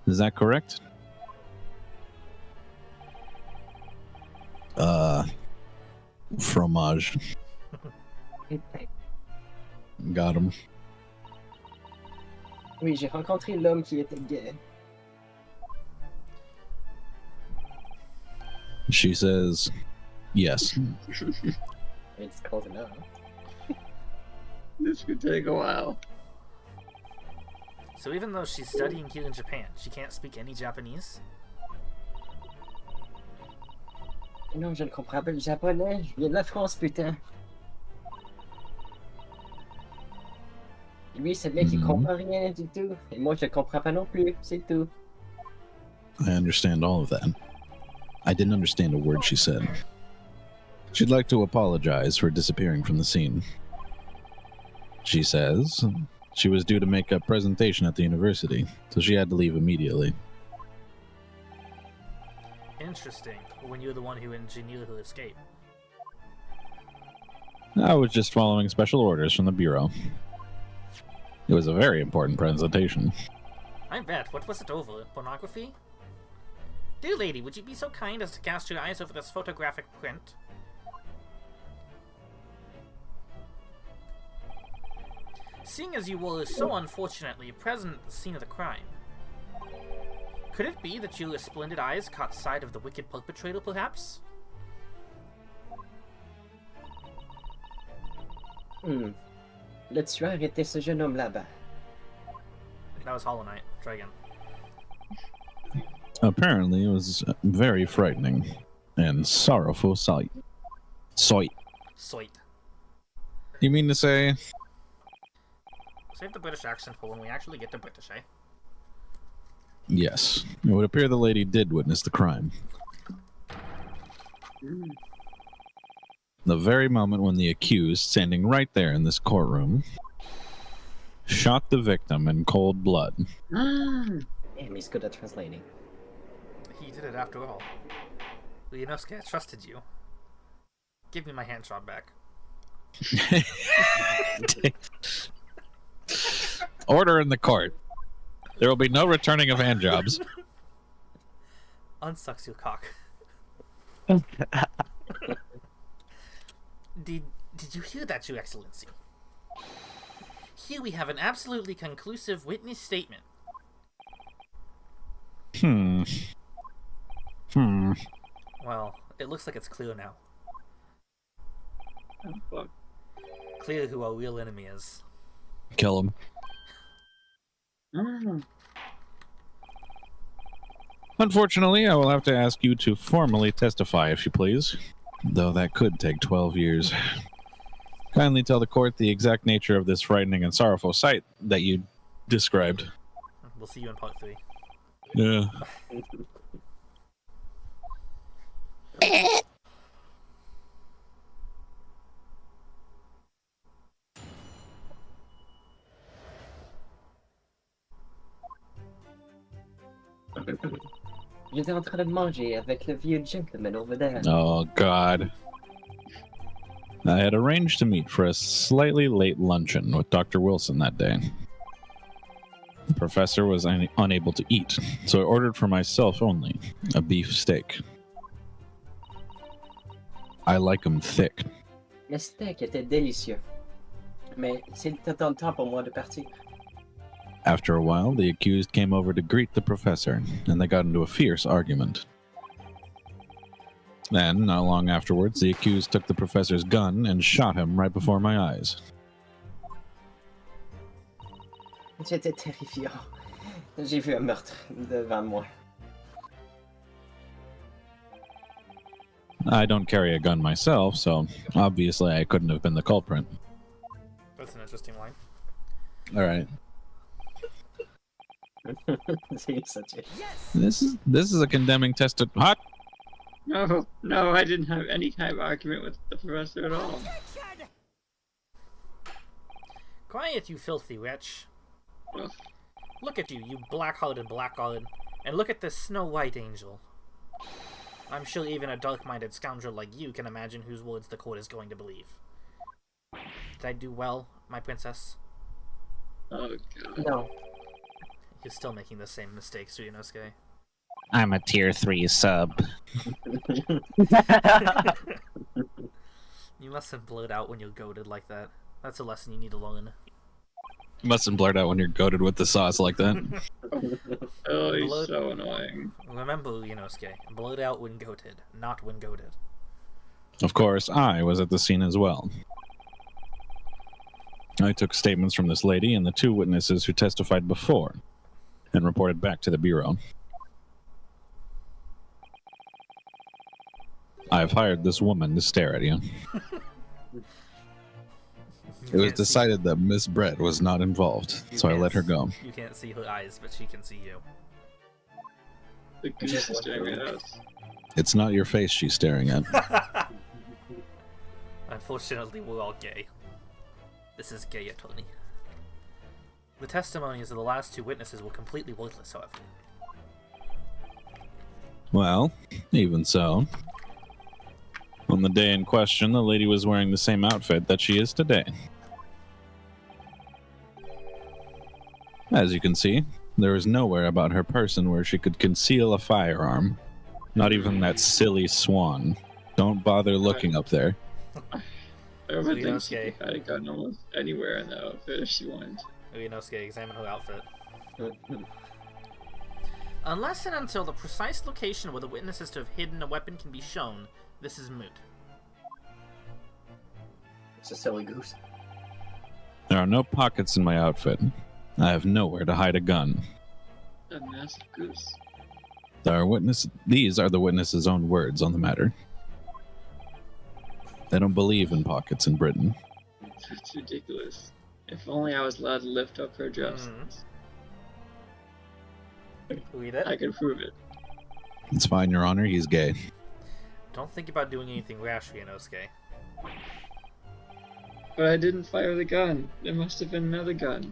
Is that correct? Fromage. Got him. Oui, j'ai rencontré l'homme qui était gay. She says, yes. It's close enough. This could take a while. So even though she's studying here in Japan, she can't speak any Japanese? Non, je ne comprends pas le japonais. Je viens de la France, putain. Lui, c'est le mec qui comprend rien du tout. Et moi, je comprends pas non plus. C'est tout. I understand all of that. I didn't understand a word she said. She'd like to apologize for disappearing from the scene. She says she was due to make a presentation at the university, so she had to leave immediately. Interesting. When you're the one who engineered her escape. I was just following special orders from the Bureau. It was a very important presentation. I bet. What was it over? Pornography? Dear lady, would you be so kind as to cast your eyes over this photographic print? Seeing as you were so unfortunately present at the scene of the crime, could it be that your splendid eyes caught sight of the wicked perpetrator, perhaps? Le tueur était ce jeune homme là-bas. That was Hollow Knight. Try again. Apparently, it was a very frightening and sorrowful sight. Sight. Sweet. You mean to say? Save the British accent for when we actually get to British, eh? Yes. It would appear the lady did witness the crime. The very moment when the accused, standing right there in this courtroom, shot the victim in cold blood. Damn, he's good at translating. He did it after all. Leonosuke, I trusted you. Give me my hand job back. Order in the court. There will be no returning of hand jobs. Unsucks your cock. Did you hear that, Your Excellency? Here we have an absolutely conclusive witness statement. Well, it looks like it's clear now. Oh, fuck. Clear who our real enemy is. Kill him. Unfortunately, I will have to ask you to formally testify, if you please. Though that could take 12 years. Kindly tell the court the exact nature of this frightening and sorrowful sight that you described. We'll see you in part 3. Yeah. J'étais en train de manger avec le vieux gentleman over there. Oh, God. I had arranged to meet for a slightly late luncheon with Dr. Wilson that day. The professor was unable to eat, so I ordered for myself only a beef steak. I like them thick. Le steak était délicieux. Mais c'était dans le temps pour moi de partir. After a while, the accused came over to greet the professor, and they got into a fierce argument. Then, not long afterwards, the accused took the professor's gun and shot him right before my eyes. C'était terrifiant. J'ai vu un meurtre devant moi. I don't carry a gun myself, so obviously I couldn't have been the culprit. That's an interesting line. All right. C'est such a... This is a condemning test of hot. No, I didn't have any kind of argument with the professor at all. Quiet, you filthy wretch. Ugh. Look at you, you black-hearted blackguard, and look at this snow-white angel. I'm sure even a dark-minded scoundrel like you can imagine whose words the court is going to believe. Did I do well, my princess? Oh, God. No. You're still making the same mistakes, Ryunosuke. I'm a tier 3 sub. You mustn't blurt out when you're goaded like that. That's a lesson you need to learn. Mustn't blurt out when you're goated with the sauce like that. Oh, he's Blood. so annoying. Remember, Ryunosuke, blurt out when goated, not when goaded. Of course, I was at the scene as well. I took statements from this lady and the 2 witnesses who testified before and reported back to the Bureau. I've hired this woman to stare at you. It was decided that Miss Brett was not involved, so I let her go. You can't see her eyes, but she can see you. The goose is staring at us. It's not your face she's staring at. Unfortunately, we're all gay. This is gay attorney. The testimonies of the last 2 witnesses were completely worthless, however. Well, even so. On the day in question, the lady was wearing the same outfit that she is today. As you can see, there is nowhere about her person where she could conceal a firearm. Not even that silly swan. Don't bother looking up there. I would think she could have had a gun almost anywhere in the outfit if she wanted. Uyanosuke, examine her outfit. Unless and until the precise location where the witnesses to have hidden a weapon can be shown, this is moot. It's a silly goose. There are no pockets in my outfit. I have nowhere to hide a gun. A massive goose. These are the witnesses' own words on the matter. They don't believe in pockets in Britain. That's ridiculous. If only I was allowed to lift up her dress. Read it. I could prove it. It's fine, Your Honor, he's gay. Don't think about doing anything rash, Uyanosuke. But I didn't fire the gun. There must have been another gun.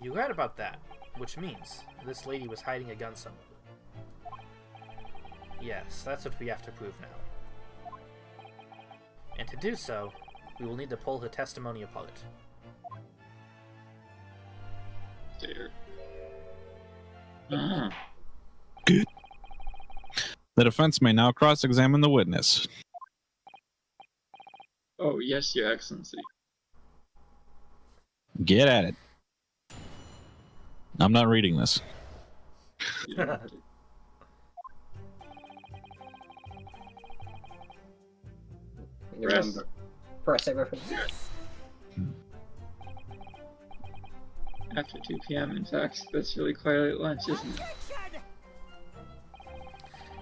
You're right about that, which means this lady was hiding a gun somewhere. Yes, that's what we have to prove now. And to do so, we will need to pull her testimony apart. There. Ah. Good. The defense may now cross-examine the witness. Oh, yes, Your Excellency. Get at it. I'm not reading this. You don't have to. Remember, press everything. After 2 p.m., in fact, that's really quite late lunch, isn't it?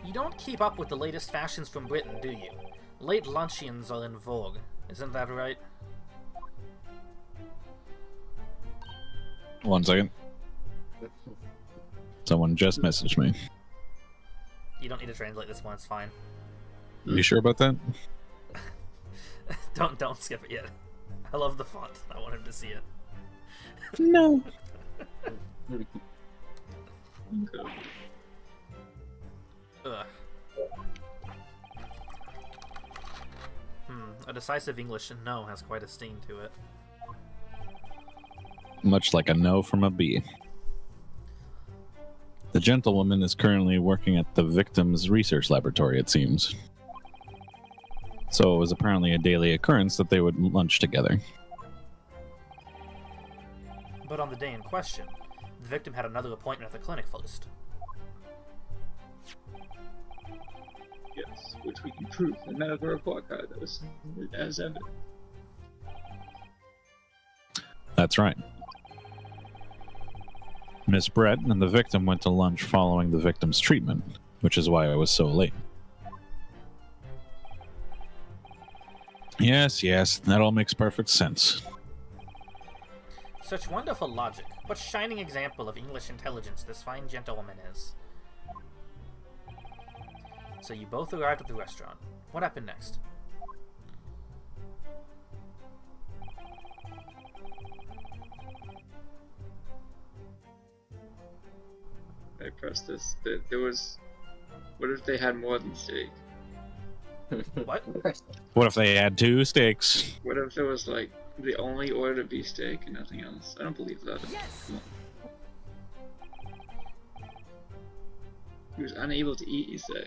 You don't keep up with the latest fashions from Britain, do you? Late luncheons are in vogue. Isn't that right? 1 second. Someone just messaged me. You don't need to translate this one, it's fine. You sure about that? Don't skip it yet. I love the font. I want him to see it. No. Okay. Ugh. A decisive English no has quite a sting to it. Much like a no from a B. The gentlewoman is currently working at the victim's research laboratory, it seems. So it was apparently a daily occurrence that they would lunch together. But on the day in question, the victim had another appointment at the clinic first. Yes, which we can prove in the medical report card that was submitted as evidence. That's right. Miss Brett and the victim went to lunch following the victim's treatment, which is why I was so late. Yes, that all makes perfect sense. Such wonderful logic. What shining example of English intelligence this fine gentlewoman is. So you both arrived at the restaurant. What happened next? I pressed this. There was. What if they had more than steak? What? What if they had 2 steaks? What if it was like they only ordered beefsteak and nothing else? I don't believe that. Yes! He was unable to eat, you say?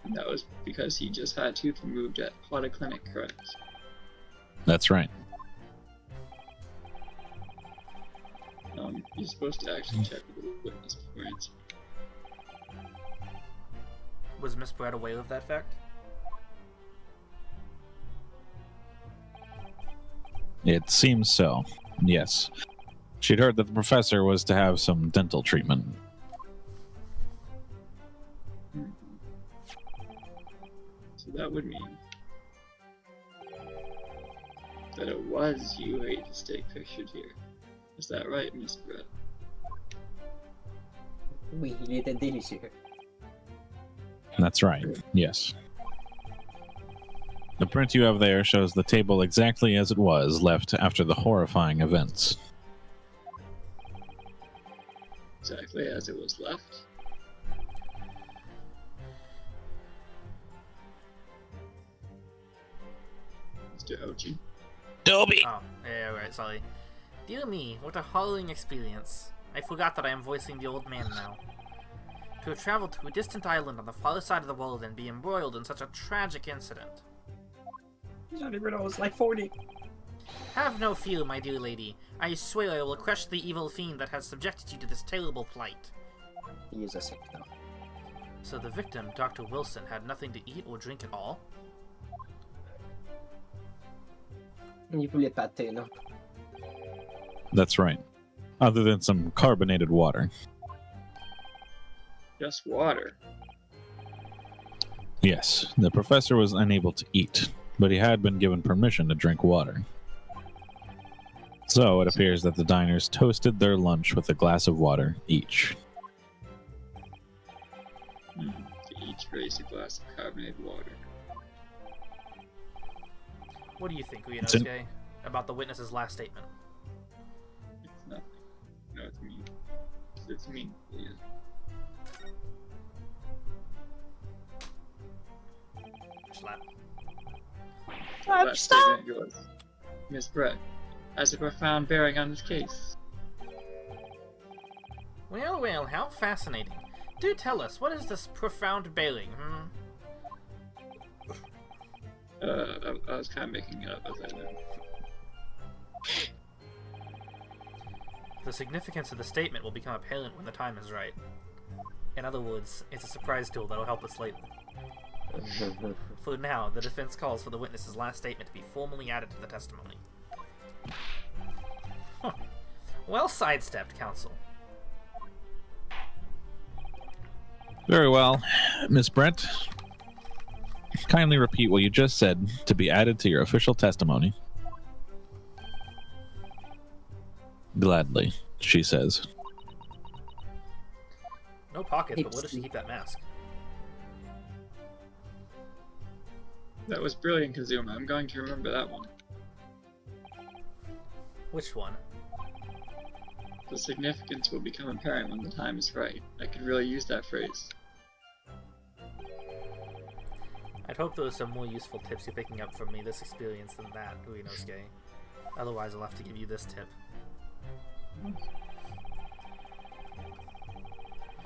And that was because he just had tooth removed at Potter Clinic, correct? That's right. You're supposed to actually check with the witness before answering. Was Miss Brett aware of that fact? It seems so. Yes. She'd heard that the professor was to have some dental treatment. So that would mean that it was you who ate the steak pictured here. Is that right, Miss Brett? Oui, il était délicieux. That's right. Yes. The print you have there shows the table exactly as it was left after the horrifying events. Exactly as it was left. Mr. Ochi. Dobby! Oh, yeah, right, sorry. Dear me, what a harrowing experience. I forgot that I am voicing the old man now. To have traveled to a distant island on the far side of the world and be embroiled in such a tragic incident. Johnny Riddle was like 40. Have no fear, my dear lady. I swear I will crush the evil fiend that has subjected you to this terrible plight. He is a sick though. So the victim, Dr. Wilson, had nothing to eat or drink at all? Il voulait pâté, no? That's right. Other than some carbonated water. Just water. Yes, the professor was unable to eat, but he had been given permission to drink water. So it appears that the diners toasted their lunch with a glass of water each. To each raise a glass of carbonated water. What do you think, It's in- Uenosuke, about the witness's last statement? It's nothing. No, it's mean. It's mean. Yeah. Slap. Last statement goes, Miss Brett has a profound bearing on this case. Well, well, how fascinating. Do tell us, what is this profound bearing, hmm? I was kind of making it up as I went. The significance of the statement will become apparent when the time is right. In other words, it's a surprise tool that'll help us later. For now, the defense calls for the witness's last statement to be formally added to the testimony. Huh. Well sidestepped, counsel. Very well. Miss Brent, kindly repeat what you just said to be added to your official testimony. Gladly, she says. No pockets, but where does she keep that mask? That was brilliant, Kazuma. I'm going to remember that one. Which one? The significance will become apparent when the time is right. I could really use that phrase. I'd hope there were some more useful tips you're picking up from me this experience than that, Uenosuke. Otherwise, I'll have to give you this tip.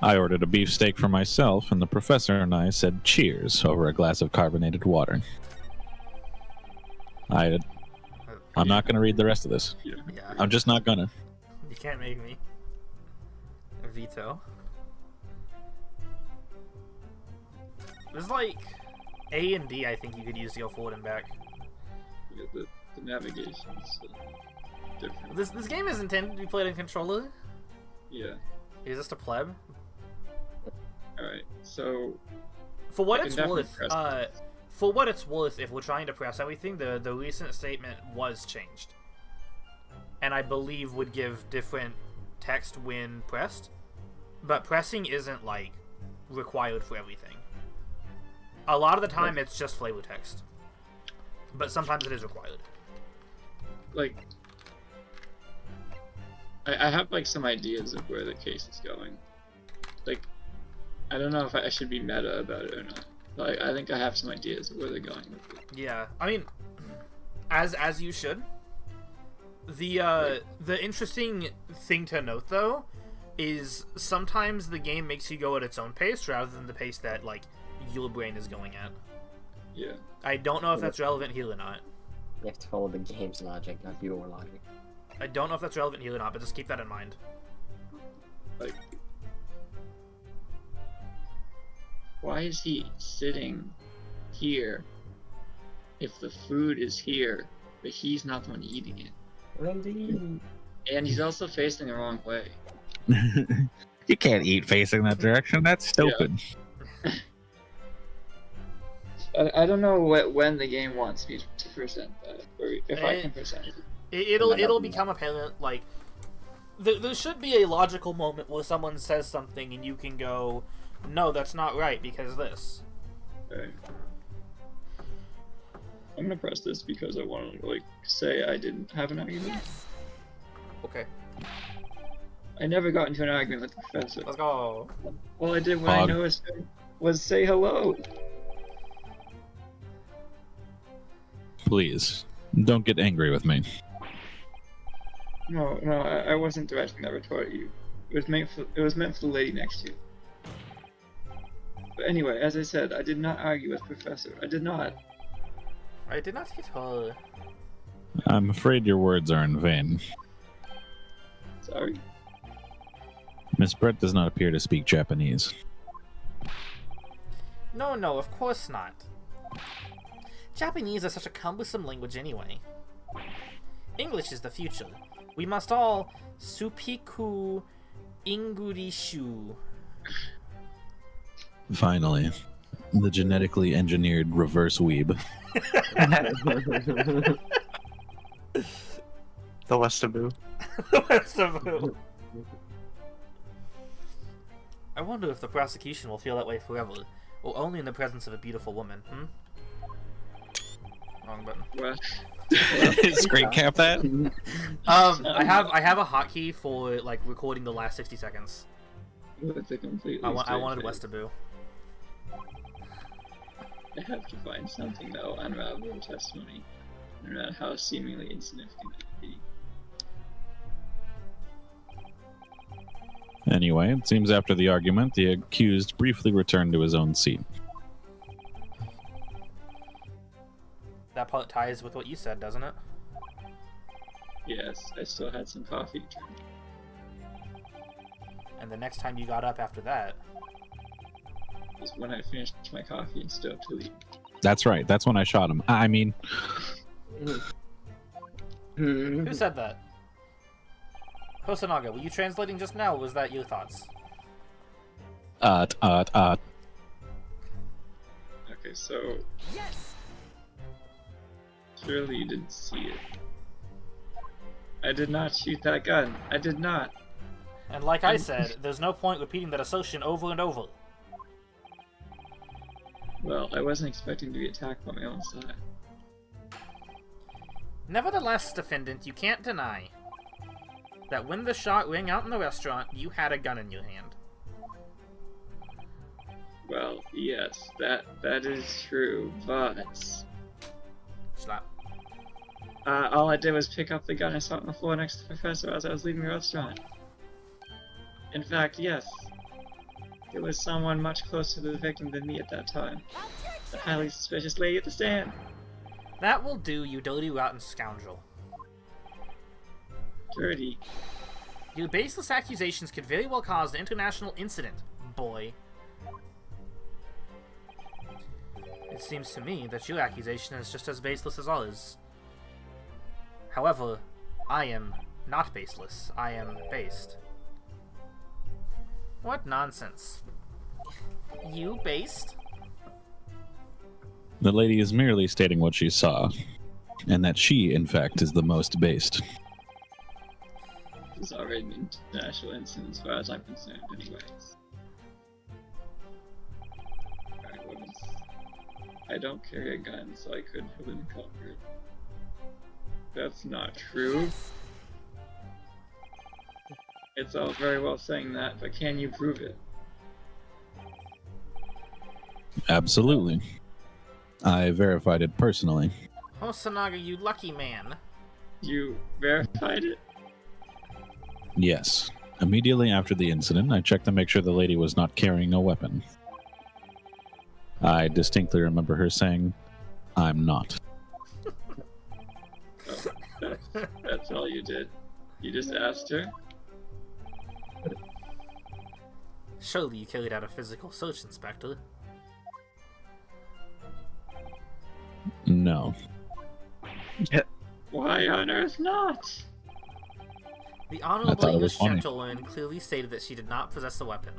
I ordered a beefsteak for myself, and the professor and I said cheers over a glass of carbonated water. I'm not going to read the rest of this. Yeah. Yeah, I'm just not gonna. you can't make me. Veto. There's like A and D I think you could use to go forward and back. Yeah, the navigation's different. This game is intended to be played on controller. Yeah. Is this a pleb? Alright, so For what I it's can definitely worth, press for what it's worth, if we're trying to press everything, the recent statement was changed, and I believe would give different text when pressed. But pressing isn't like required for everything. A lot of the time, it's just flavor text, but sometimes it is required. like I have like some ideas of where the case is going. Like I don't know if I should be meta about it or not. Like I think I have some ideas of where they're going with it. Yeah, I mean, as you should. The interesting thing to note though is sometimes the game makes you go at its own pace rather than the pace that like your brain is going at. Yeah. I don't know if that's relevant here or not. You have to follow the game's logic, not your logic. I don't know if that's relevant here or not, but just keep that in mind. Like Why is he sitting here if the food is here, but he's not the one eating it? Indeed. And he's also facing the wrong way. You can't eat facing that direction. That's stupid. I don't know when the game wants me to present that, or if I can present it. It'll become apparent. Like there should be a logical moment where someone says something and you can go, "No, that's not right because this." Okay. I'm gonna press this because I want to say I didn't have an argument. Okay, I never got into an argument with the professor. let's go. All I did when I noticed him was say hello. Please, don't get angry with me. No, I wasn't directing that retort at you. It was meant for the lady next to you. But anyway, as I said, I did not argue with Professor. I did not. I did not hit her. I'm afraid your words are in vain. Sorry. Miss Brett does not appear to speak Japanese. No, of course not. Japanese is such a cumbersome language anyway. English is the future. We must all supiku Inglishu. Finally, the genetically engineered reverse weeb. The Westaboo. I wonder if the prosecution will feel that way forever, or only in the presence of a beautiful woman. Wrong button. What? Screen cap that? I have a hotkey for like recording the last 60 seconds. With a completely I wanted straight face. Westaboo. I have to find something that will unravel the testimony, no matter how seemingly insignificant it may be. Anyway, it seems after the argument, the accused briefly returned to his own seat. That part ties with what you said, doesn't it? Yes, I still had some coffee to drink. And the next time you got up after that... Was when I finished my coffee and stood up to leave. That's right, that's when I shot him. I mean... Who said that? Hosanaga, were you translating just now, or was that your thoughts? Okay, so... Yes! Surely you didn't see it. I did not shoot that gun. I did not. And like I said, there's no point repeating that assertion over and over. Well, I wasn't expecting to be attacked on my own side. Nevertheless, defendant, you can't deny that when the shot rang out in the restaurant, you had a gun in your hand. Well, yes, that is true, but... Slap. all I did was pick up the gun I saw on the floor next to the professor as I was leaving the restaurant. In fact, yes. It was someone much closer to the victim than me at that time. The highly suspicious lady at the stand. That will do, you dirty, rotten scoundrel. Dirty. Your baseless accusations could very well cause an international incident, boy. It seems to me that your accusation is just as baseless as ours. However, I am not baseless. I am based. What nonsense. You based? The lady is merely stating what she saw, and that she, in fact, is the most based. This is already an international incident as far as I'm concerned, anyways. Alright, what else? I don't carry a gun, so I couldn't have been culprit. That's not true. It's all very well saying that, but can you prove it? Absolutely. I verified it personally. Hosanaga, you lucky man. You verified it? Yes. Immediately after the incident, I checked to make sure the lady was not carrying a weapon. I distinctly remember her saying, "I'm not." Oh, that's all you did? You just asked her? Surely you carried out a physical search, Inspector. No. Why on earth not? The I honorable thought it was English funny. gentlewoman clearly stated that she did not possess a weapon.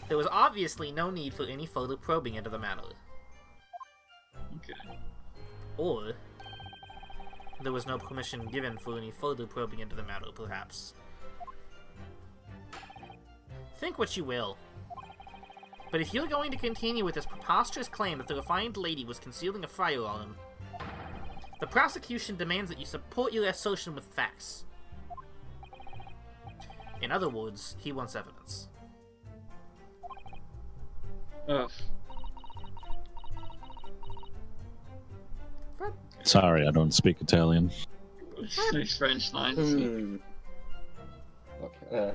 There was obviously no need for any further probing into the matter. Okay. Or, there was no permission given for any further probing into the matter, perhaps. Think what you will. But if you're going to continue with this preposterous claim that the refined lady was concealing a firearm, the prosecution demands that you support your assertion with facts. In other words, he wants evidence. Ugh. Sorry, I don't speak Italian. Nice French lines. Okay.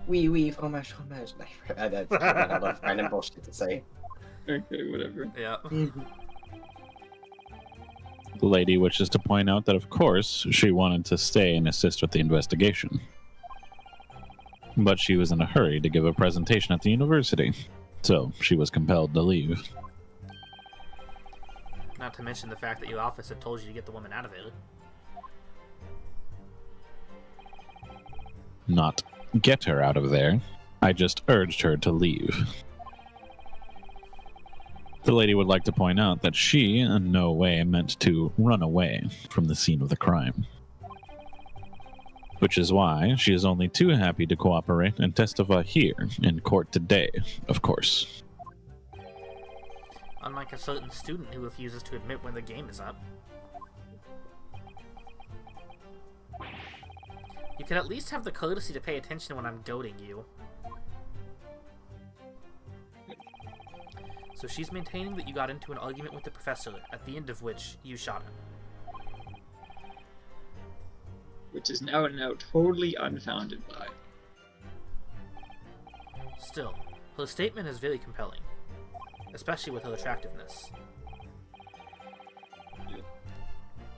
Oui, fromage. That's a lot of random bullshit to say. Okay, whatever. Yeah. The lady wishes to point out that, of course, she wanted to stay and assist with the investigation. But she was in a hurry to give a presentation at the university, so she was compelled to leave. Not to mention the fact that your office had told you to get the woman out of there. Not get her out of there. I just urged her to leave. The lady would like to point out that she in no way meant to run away from the scene of the crime. Which is why she is only too happy to cooperate and testify here in court today, of course. Unlike a certain student who refuses to admit when the game is up. You could at least have the courtesy to pay attention when I'm goading you. So she's maintaining that you got into an argument with the professor, at the end of which you shot him. Which is now totally unfounded by. Still, her statement is very compelling. Especially with her attractiveness. Yeah.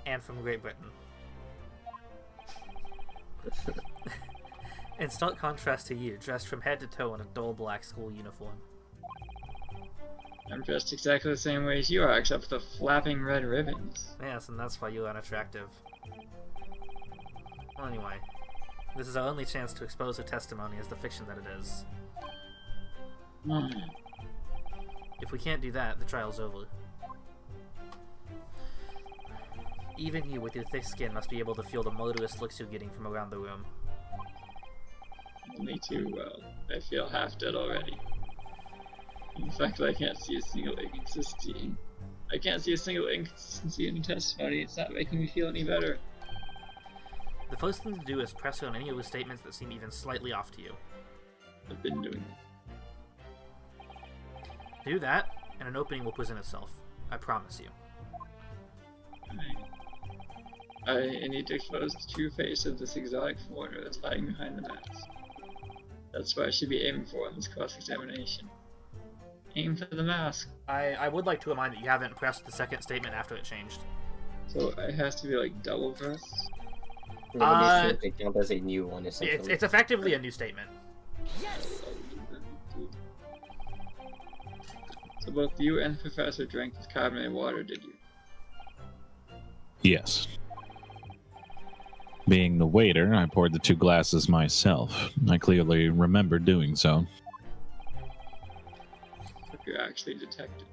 And from Great Britain. In stark contrast to you, dressed from head to toe in a dull black school uniform. I'm dressed exactly the same way as you are, except for the flapping red ribbons. Yes, and that's why you're unattractive. Well, anyway, this is our only chance to expose her testimony as the fiction that it is. If we can't do that, the trial's over. Even you, with your thick skin, must be able to feel the murderous looks you're getting from around the room. Only too well. I feel half dead already. In fact, I can't see a single inconsistency. I can't see a single inconsistency in the testimony. It's not making me feel any better. The first thing to do is press her on any of the statements that seem even slightly off to you. I've been doing it. Do that, and an opening will present itself. I promise you. I need to expose the true face of this exotic foreigner that's hiding behind the mask. That's what I should be aiming for in this cross-examination. Aim for the mask. I would like to remind that you haven't pressed the second statement after it changed. So it has to be like double press? No, they count as a new one, essentially. It's effectively a new statement. So both you and the professor drank this carbonated water, did you? Yes. Being the waiter, I poured the 2 glasses myself. I clearly remember doing so. So you're actually a detective.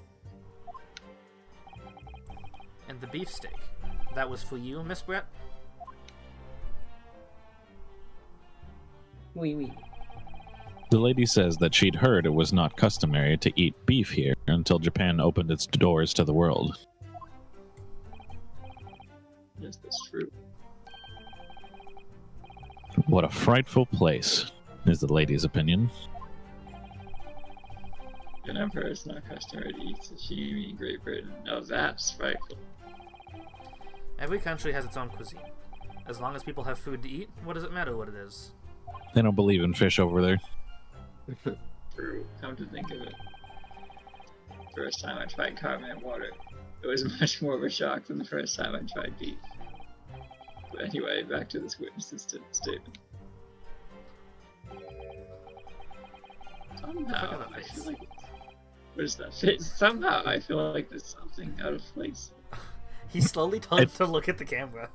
And the beefsteak. That was for you, Miss Brett? Oui. The lady says that she'd heard it was not customary to eat beef here until Japan opened its doors to the world. Yes, that's true. What a frightful place, is the lady's opinion. An emperor is not customary to eat sashimi in Great Britain. Now that's frightful. Every country has its own cuisine. As long as people have food to eat, what does it matter what it is? They don't believe in fish over there. True. Come to think of it. First time I tried carbonated water, it was much more of a shock than the first time I tried beef. But anyway, back to this witness's statement. Somehow, I feel like What is that face? Somehow I feel like there's something out of place. He slowly turns to look at the camera.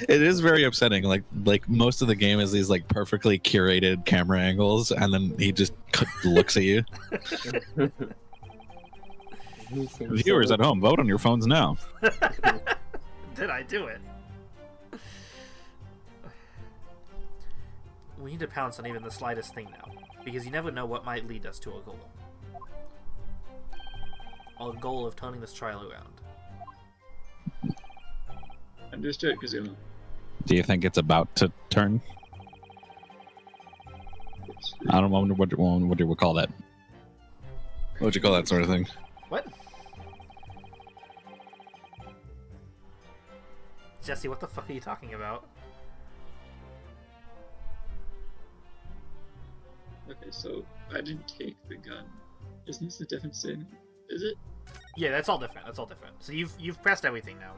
It is very upsetting. Like most of the game is these like perfectly curated camera angles, and then he just looks at you. Viewers at home, vote on your phones now. Did I do it? We need to pounce on even the slightest thing now, because you never know what might lead us to a goal. Our goal of turning this trial around. Understood, Kazuma. Do you think it's about to turn? I don't know what do we call that. What would you call that sort of thing? What? Jesse, what the fuck are you talking about? Okay, so I didn't take the gun. Isn't this a different statement? Is it? Yeah, that's all different. That's all different. So you've pressed everything now.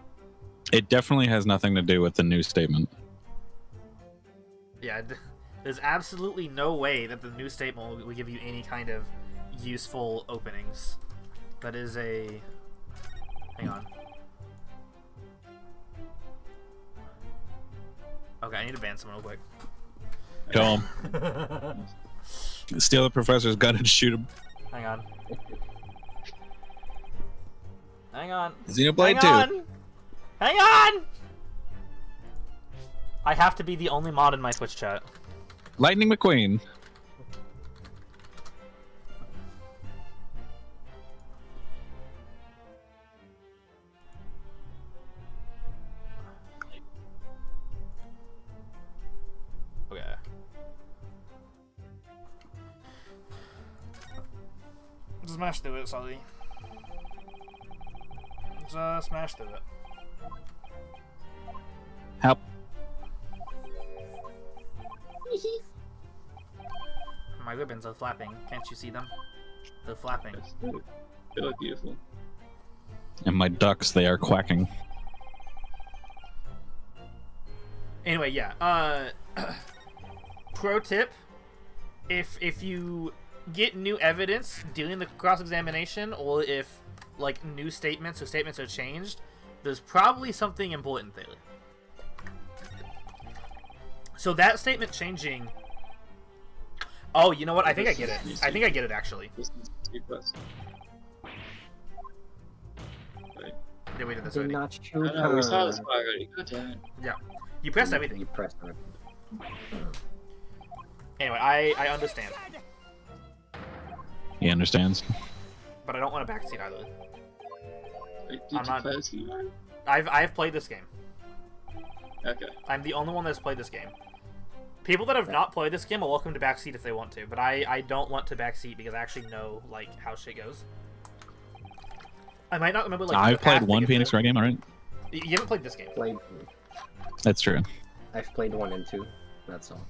It definitely has nothing to do with the new statement. Yeah, there's absolutely no way that the new statement will give you any kind of useful openings. That is a... Hang on. Okay, I need to ban someone real quick. Kill him. Steal the professor's gun and shoot him. Hang on. Hang on. Xenoblade 2. Hang on! I have to be the only mod in my Twitch chat. Lightning McQueen. Okay. Just smash through it, Sully. Just smash through it. Help. My ribbons are flapping. Can't you see them? They're flapping. They look beautiful. And my ducks, they are quacking. Anyway, yeah. Pro tip: if you get new evidence during the cross-examination, or if like new statements or statements are changed, there's probably something important there. So that statement changing. Oh, you know what? I think I get it. I think I get it actually. Right. Yeah, we did this Did already. not shoot I know, we saw her. this part already. God damn it. Yeah, you pressed everything. You pressed her. Anyway, I understand, He understands. but I don't want a backseat either. Wait, I'm did you not- play this game? I've played this game. Okay. I'm the only one that's played this game. People that have not played this game are welcome to backseat if they want to, but I don't want to backseat because I actually know like how shit goes. I might not remember like. I've the path played to one get Phoenix there. Wright game, alright? You haven't played this game. That's true. I've played 1 and 2. That's all.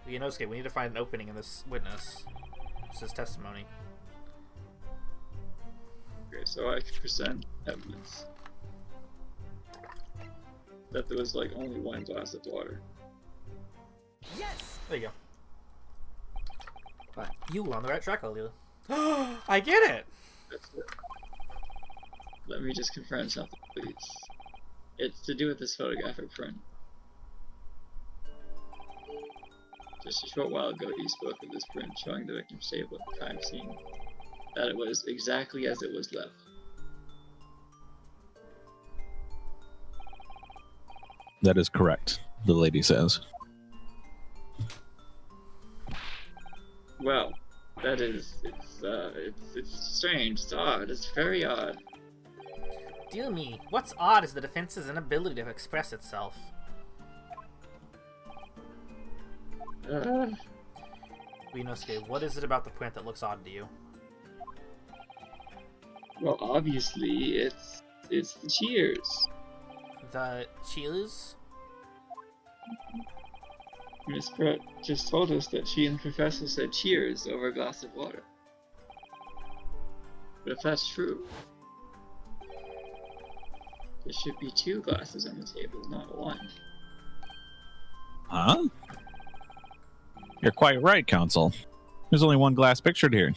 Inosuke, we need to find an opening in this witness. This is testimony. Okay, so I can present evidence that there was like only one glass of water. There you go. What? You were on the right track earlier. I get it! That's it. Let me just confirm something, please. It's to do with this photographic print. Just a short while ago, you spoke of this print showing the victim's table at the crime scene. That it was exactly as it was left. That is correct, the lady says. Well, that is, it's strange, it's odd, it's very odd. Dear me, what's odd is the defense's inability to express itself. Inosuke, what is it about the print that looks odd to you? Well, obviously, it's the cheers. The cheers? Miss Brett just told us that she and the professor said cheers over a glass of water. But if that's true, there should be 2 glasses on the table, not 1. Huh? You're quite right, Counsel. There's only one glass pictured here.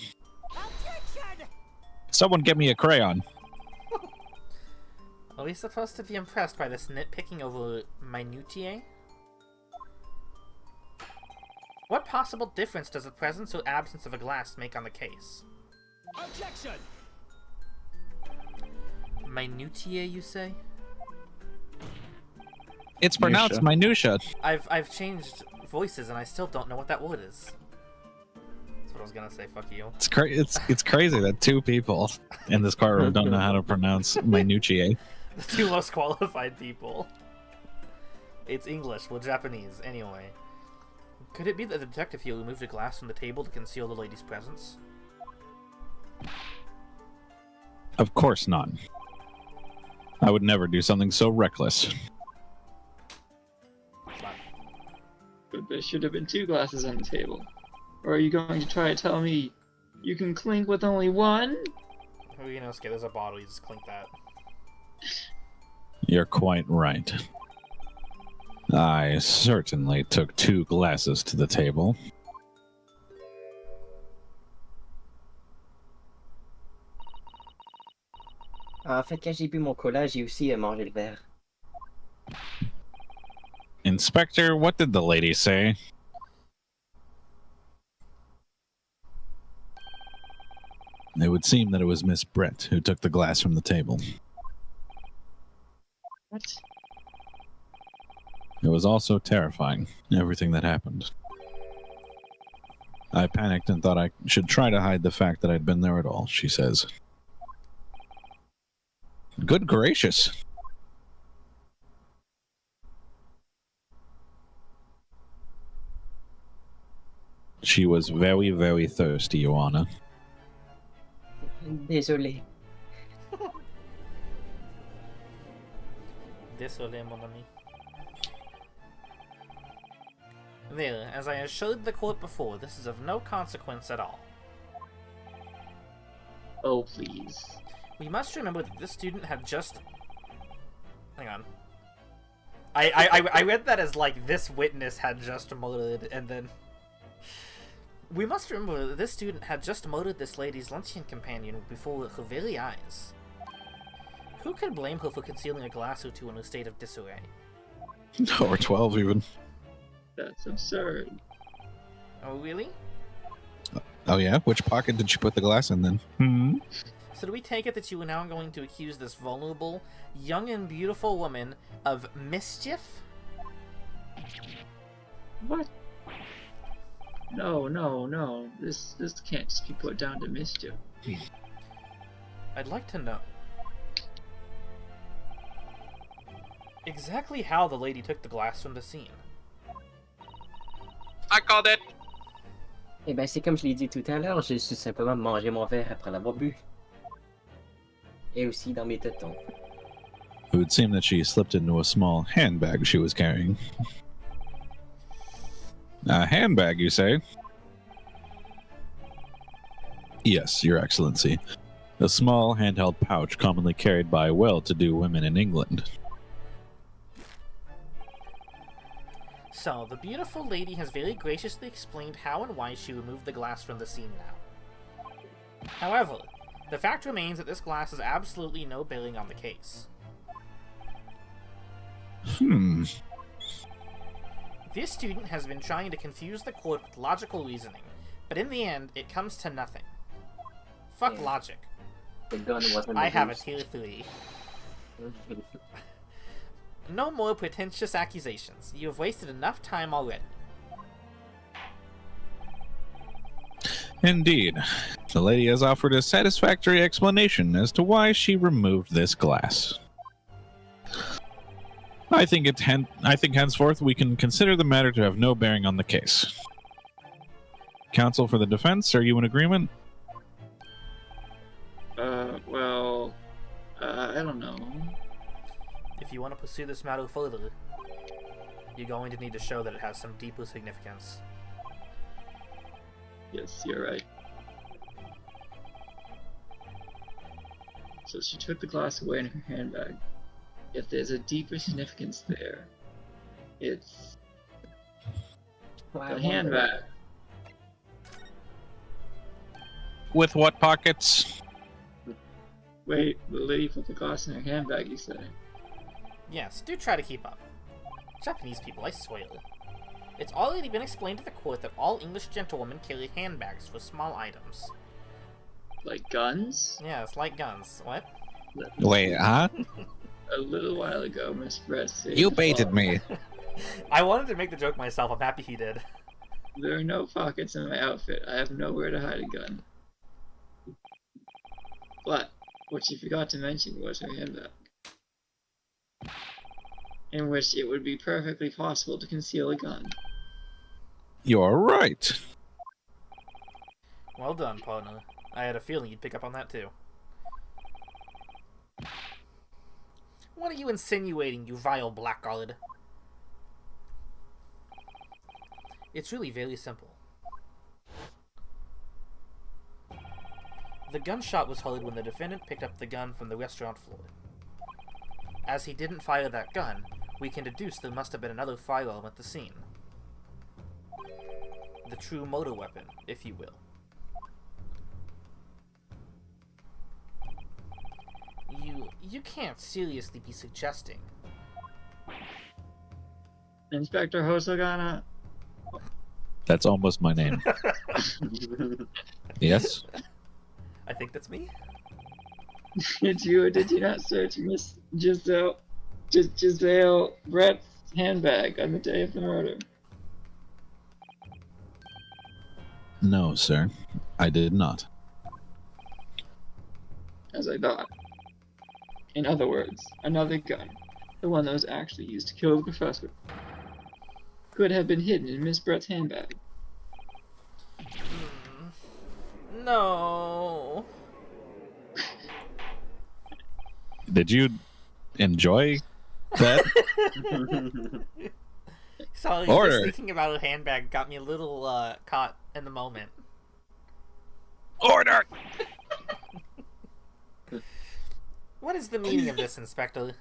Someone get me a crayon. Are we supposed to be impressed by this nitpicking over minutiae? What possible difference does the presence or absence of a glass make on the case? Objection! Minutiae, you say? It's pronounced minutia. I've changed voices and I still don't know what that word is. That's what I was gonna say, fuck you. It's crazy that two people in this courtroom don't know how to pronounce minutiae. The two most qualified people. It's English, well Japanese, anyway. Could it be that the detective here removed a glass from the table to conceal the lady's presence? Of course not. I would never do something so reckless. But there should have been 2 glasses on the table. Or are you going to try to tell me you can clink with only one? Oh, you know, there's a bottle, you just clink that. You're quite right. I certainly took 2 glasses to the table. En fait, quand j'ai bu mon cola, j'ai aussi mangé le verre. Inspector, what did the lady say? It would seem that it was Miss Brett who took the glass from the table. What? It was also terrifying, everything that happened. I panicked and thought I should try to hide the fact that I'd been there at all, she says. Good gracious. She was very, very thirsty, Your Honor. Désolé. Désolé, mon ami. There, as I assured the court before, this is of no consequence at all. Oh, please. We must remember that this student had just... Hang on. I read that as, like, this witness had just murdered, and then... We must remember that this student had just murdered this lady's luncheon companion before her very eyes. Who could blame her for concealing a glass or two in a state of disarray? Or 12 even. That's absurd. Oh, really? Oh yeah? Which pocket did you put the glass in then? Hmm? So do we take it that you are now going to accuse this vulnerable, young and beautiful woman of mischief? What? No, no, no. This can't just be put down to mischief. I'd like to know exactly how the lady took the glass from the scene. I called it! Eh ben, c'est comme je l'ai dit tout à l'heure, j'ai tout simplement mangé mon verre après l'avoir bu. Et aussi dans mes tétons. It would seem that she slipped into a small handbag she was carrying. A handbag, you say? Yes, Your Excellency. A small handheld pouch commonly carried by well-to-do women in England. So, the beautiful lady has very graciously explained how and why she removed the glass from the scene now. However, the fact remains that this glass has absolutely no bearing on the case. This student has been trying to confuse the court with logical reasoning, but in the end, it comes to nothing. Fuck Yeah. logic. The gun wasn't I have a used. tier 3. No more pretentious accusations. You have wasted enough time already. Indeed. The lady has offered a satisfactory explanation as to why she removed this glass. I think henceforth we can consider the matter to have no bearing on the case. Counsel for the defense, are you in agreement? Well, I don't know. If you want to pursue this matter further, you're going to need to show that it has some deeper significance. Yes, you're right. So she took the glass away in her handbag. If there's a deeper significance there, it's I The wonder. handbag. With what pockets? Wait, the lady put the glass in her handbag, you say? Yes, do try to keep up. Japanese people, I swear. It's already been explained to the court that all English gentlewomen carry handbags for small items. Like guns? Yes, like guns. What? Wait, huh? A little while ago, Miss Brett said You baited me. I wanted to make the joke myself. I'm happy he did. there are no pockets in my outfit. I have nowhere to hide a gun. But what she forgot to mention was her handbag, in which it would be perfectly possible to conceal a gun. You're right. Well done, partner. I had a feeling you'd pick up on that too. What are you insinuating, you vile blackguard? It's really very simple. The gunshot was heard when the defendant picked up the gun from the restaurant floor. As he didn't fire that gun, we can deduce there must have been another firearm at the scene. The true motor weapon, if you will. You can't seriously be suggesting. Inspector Hosogana, That's almost my name. Yes? I think that's me. did you or did you not search Miss Giselle Brett's handbag on the day of the murder? No, sir. I did not. As I thought. In other words, another gun, the one that was actually used to kill the professor, could have been hidden in Miss Brett's handbag. No. Did you enjoy that? Sorry, Order. just thinking about a handbag got me a little caught in the moment. Order! What is the meaning of this, Inspector?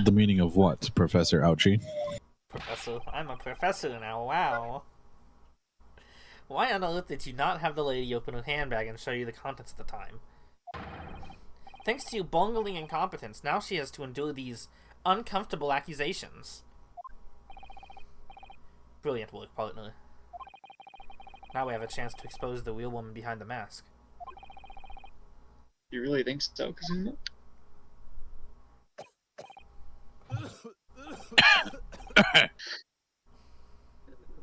The meaning of what, Professor Ouchie? Professor, I'm a professor now, wow. Why on earth did you not have the lady open her handbag and show you the contents at the time? Thanks to your bungling incompetence, now she has to endure these uncomfortable accusations. Brilliant work, partner. Now we have a chance to expose the real woman behind the mask. You really think so, Kazuma?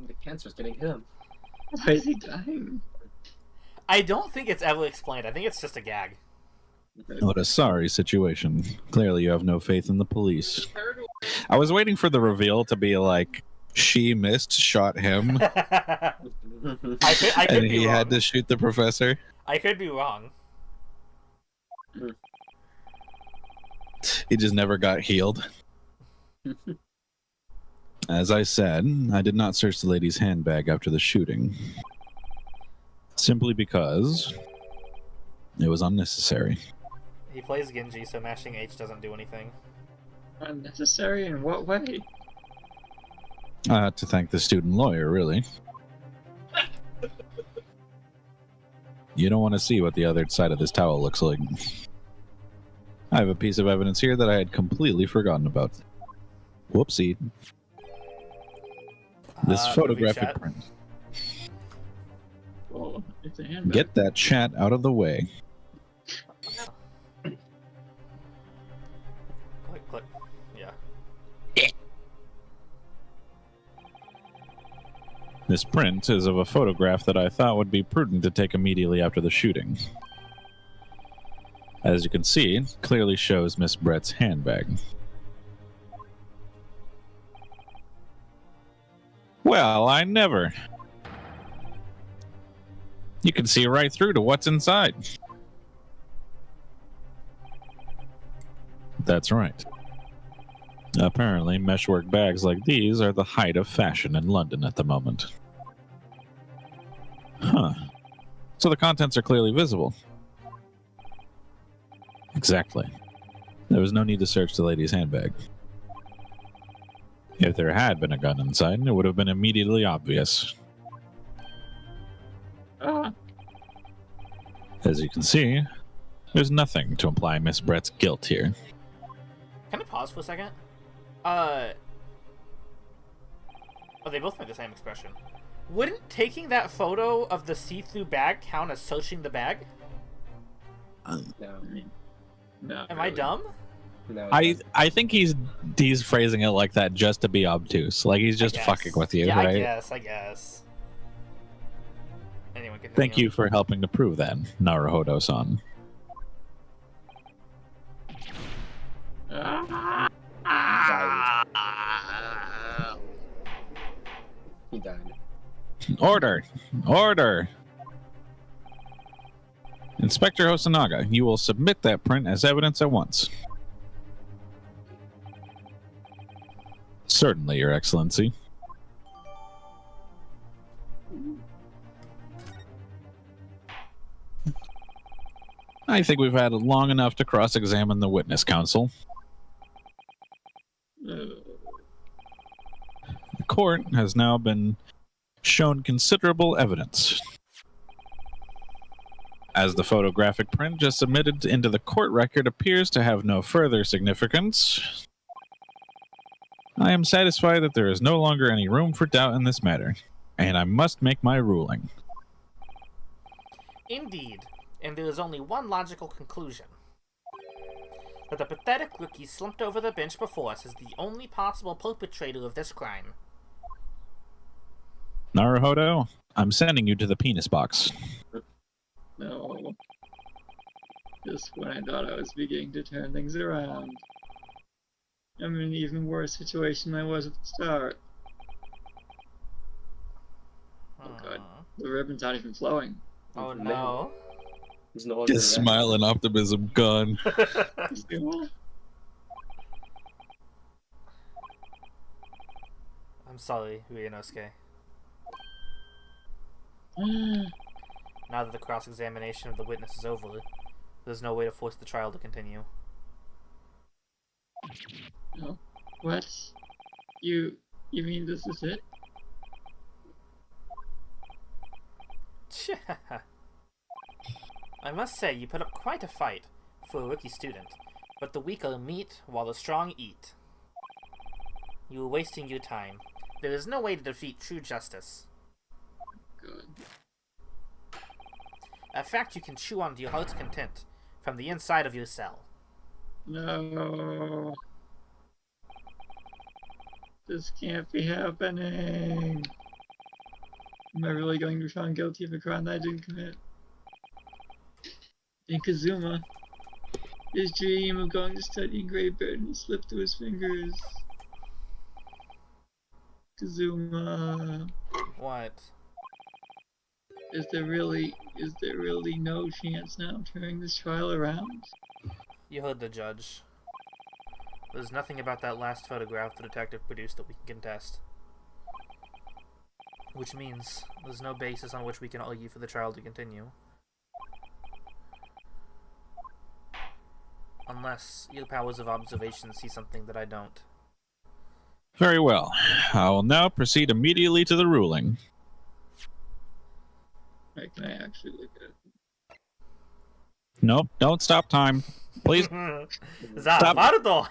The cancer's getting him. Why is he dying? I don't think it's ever explained. I think it's just a gag. What a sorry situation. Clearly you have no faith in the police. I was waiting for the reveal to be like, she missed, shot him, I could and be he wrong. had to shoot the professor. I could be wrong. He just never got healed. As I said, I did not search the lady's handbag after the shooting. Simply because it was unnecessary. He plays Genji, so mashing H doesn't do anything. Unnecessary in what way? I had to thank the student lawyer, really. You don't want to see what the other side of this towel looks like. I have a piece of evidence here that I had completely forgotten about. Whoopsie. This Movie photographic chat. print. Oh, it's a handbag. Get that chat out of the way. Click. Yeah. This print is of a photograph that I thought would be prudent to take immediately after the shooting. As you can see, it clearly shows Miss Brett's handbag. Well, I never. You can see right through to what's inside. That's right. Apparently, meshwork bags like these are the height of fashion in London at the moment. Huh. So the contents are clearly visible. Exactly. There was no need to search the lady's handbag. If there had been a gun inside, it would have been immediately obvious. Ah, As you can see, there's nothing to imply Miss Brett's guilt here. Can I pause for a second? Oh, they both made the same expression. Wouldn't taking that photo of the see-through bag count as searching the bag? No. I mean, no. Am I dumb? No. I think he's phrasing it like that just to be obtuse. Like he's just I guess. fucking with you, Yeah, right? I guess. Anyone can Thank you for helping to prove that, Naruhodo-san. He died. Order! Order! Inspector Hosonaga, you will submit that print as evidence at once. Certainly, Your Excellency. I think we've had long enough to cross-examine the witness counsel. The court has now been shown considerable evidence. As the photographic print just submitted into the court record appears to have no further significance, I am satisfied that there is no longer any room for doubt in this matter, and I must make my ruling. Indeed, and there is only one logical conclusion. That the pathetic rookie slumped over the bench before us is the only possible perpetrator of this crime. Naruhodo, I'm sending you to the penis box. No. Just when I thought I was beginning to turn things around. I'm in an even worse situation than I was at the start. Oh god. The ribbon's not even flowing. Oh no. He's no longer His there. smile and optimism gone. I'm sorry, Ryunosuke. Now that the cross-examination of the witness is over, there's no way to force the trial to continue. No. What? You mean this is it? I must say, you put up quite a fight for a rookie student, but the weak are meat while the strong eat. You are wasting your time. There is no way to defeat true justice. Good. A fact you can chew on to your heart's content, from the inside of your cell. No. This can't be happening. Am I really going to be found guilty of a crime that I didn't commit? And Kazuma, his dream of going to study in Great Britain slipped through his fingers. Kazuma, What? is there really no chance now of turning this trial around? You heard the judge. There's nothing about that last photograph the detective produced that we can contest. Which means there's no basis on which we can argue for the trial to continue. Unless your powers of observation see something that I don't. Very well. I will now proceed immediately to the ruling. Right, can I actually look at it? Nope, don't stop time. Please. Stop. Zamardo!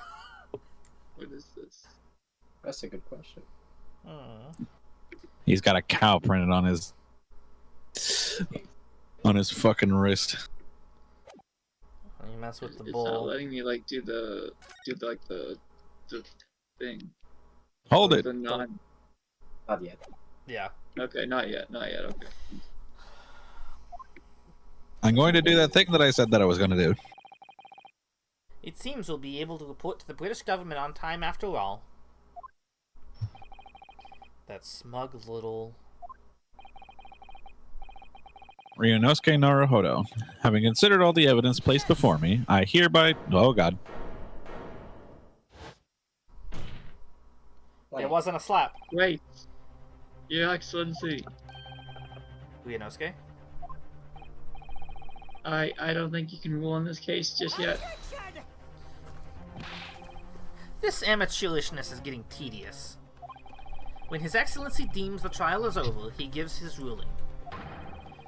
What is this? That's a good question. He's got a cow printed on his fucking wrist. You mess with the It's not bull. letting me like do the thing. Hold Like it. the non. Not yet. Yeah. Okay, not yet. Okay. I'm going to do that thing that I said that I was going to do. It seems we'll be able to report to the British government on time after all. That smug little... Ryunosuke Naruhodo, having considered all the evidence placed before me, I hereby... Oh, God. It wasn't a slap. Wait, Your Excellency, Ryunosuke? I don't think you can rule on this case just yet. This amateurishness is getting tedious. When His Excellency deems the trial is over, he gives his ruling.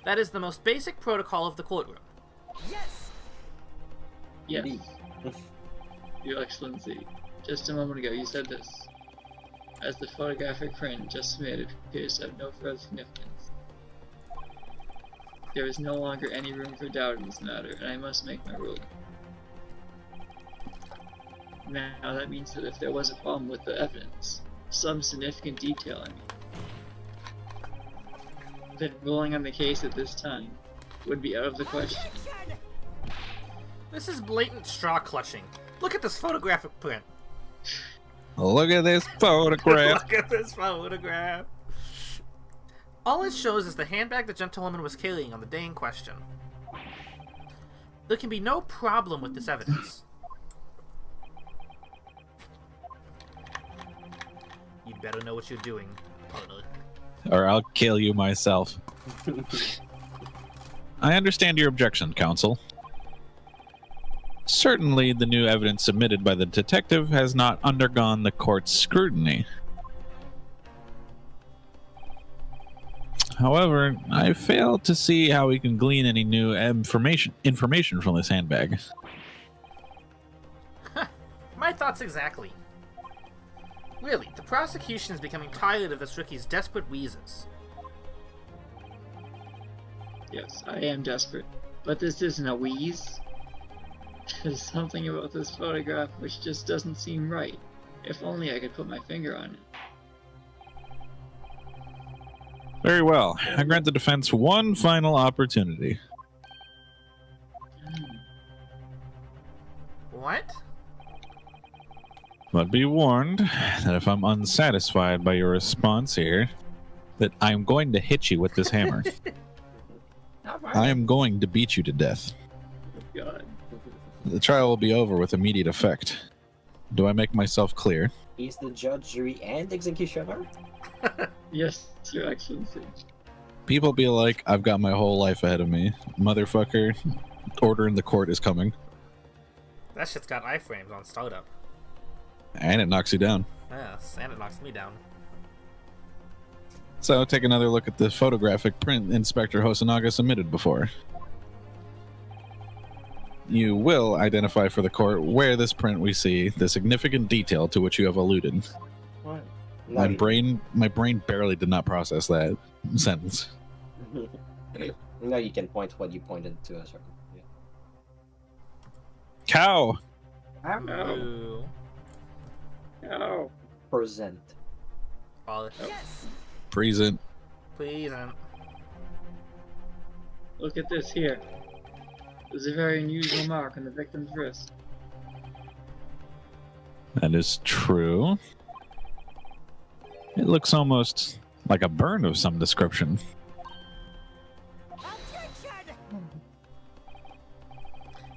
That is the most basic protocol of the courtroom. Yes. Your Excellency, just a moment ago you said this. As the photographic print just submitted appears to have no further significance. There is no longer any room for doubt in this matter, and I must make my ruling. Now that means that if there was a problem with the evidence, some significant detail I mean, then ruling on the case at this time would be out of the question. This is blatant straw clutching. Look at this photographic print. Look at this photograph. Look at this photograph. All it shows is the handbag the gentlewoman was carrying on the day in question. There can be no problem with this evidence. You better know what you're doing, partner. Or I'll kill you myself. I understand your objection, counsel. Certainly, the new evidence submitted by the detective has not undergone the court's scrutiny. However, I fail to see how we can glean any new information from this handbag. My thoughts exactly. Really, the prosecution is becoming tired of this rookie's desperate wheezes. Yes, I am desperate, but this isn't a wheeze. There's something about this photograph which just doesn't seem right. If only I could put my finger on it. Very well. I grant the defense one final opportunity. What? But be warned that if I'm unsatisfied by your response here, that I'm going to hit you with this hammer. I am going to beat you to death. God. The trial will be over with immediate effect. Do I make myself clear? He's the judge, jury, and executioner? Yes, Your Excellency. People be like, I've got my whole life ahead of me. Motherfucker, order in the court is coming. That shit's got iframes on startup. And it knocks you down. Yes, and it knocks me down. So take another look at the photographic print Inspector Hosonaga submitted before. You will identify for the court where this print we see the significant detail to which you have alluded. What? My brain barely did not process that sentence. No, you can point what you pointed to us. Yeah. Cow! Ooh. No. Present. All Present. Please. Look at this here. There's a very unusual mark on the victim's wrist. That is true. It looks almost like a burn of some description.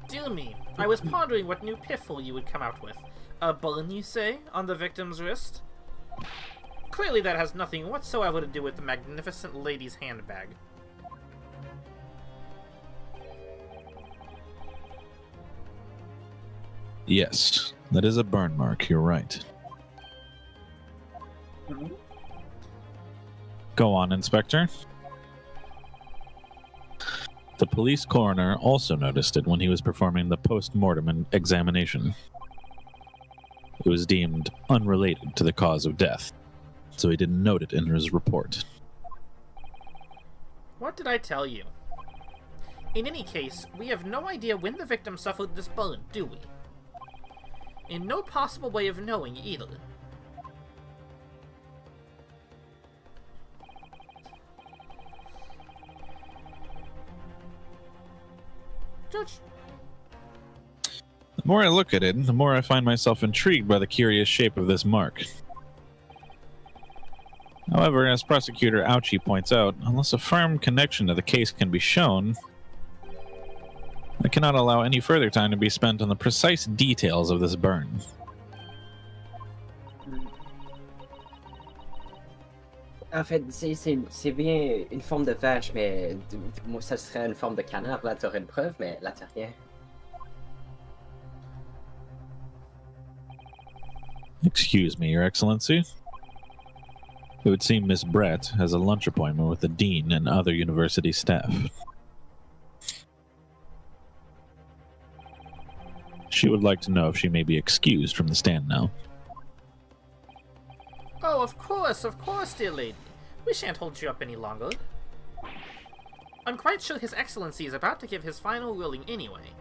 Dear me, I was pondering what new piffle you would come out with. A burn, you say, on the victim's wrist? Clearly that has nothing whatsoever to do with the magnificent lady's handbag. Yes, that is a burn mark, you're right. Go on, Inspector. The police coroner also noticed it when he was performing the post-mortem examination. It was deemed unrelated to the cause of death, so he didn't note it in his report. What did I tell you? In any case, we have no idea when the victim suffered this burn, do we? And no possible way of knowing either. Judge. The more I look at it, the more I find myself intrigued by the curious shape of this mark. However, as Prosecutor Ouchie points out, unless a firm connection to the case can be shown, I cannot allow any further time to be spent on the precise details of this burn. En fait, c'est bien une forme de vache, mais moi, ça serait une forme de canard. Là, t'aurais une preuve, mais là, t'as rien. Excuse me, Your Excellency. It would seem Miss Brett has a lunch appointment with the dean and other university staff. She would like to know if she may be excused from the stand now. Oh, of course, dear lady. We shan't hold you up any longer. I'm quite sure His Excellency is about to give his final ruling anyway.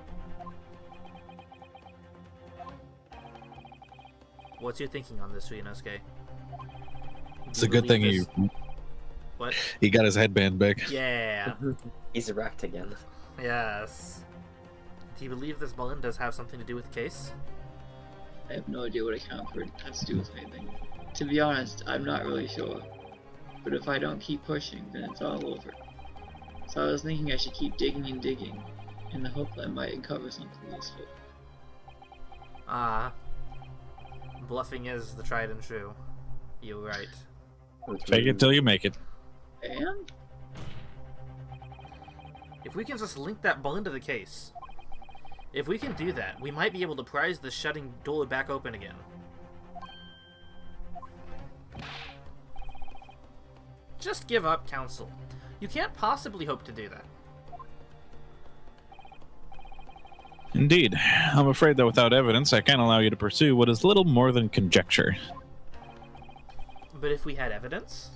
What's your thinking on this, Ryunosuke? It's a good thing What? he got his headband back. Yeah. He's erect again. Yes. Do you believe this Mullen does have something to do with the case? I have no idea what account for it has to do with anything. To be honest, I'm not really sure. But if I don't keep pushing, then it's all over. So I was thinking I should keep digging and digging, in the hope that I might uncover something useful. Ah. Bluffing is the tried and true. You're right. Fake it till you make it. And? If we can just link that Mullen to the case. If we can do that, we might be able to prise the shutting door back open again. Just give up, Council. You can't possibly hope to do that. Indeed. I'm afraid that without evidence, I can't allow you to pursue what is little more than conjecture. But if we had evidence?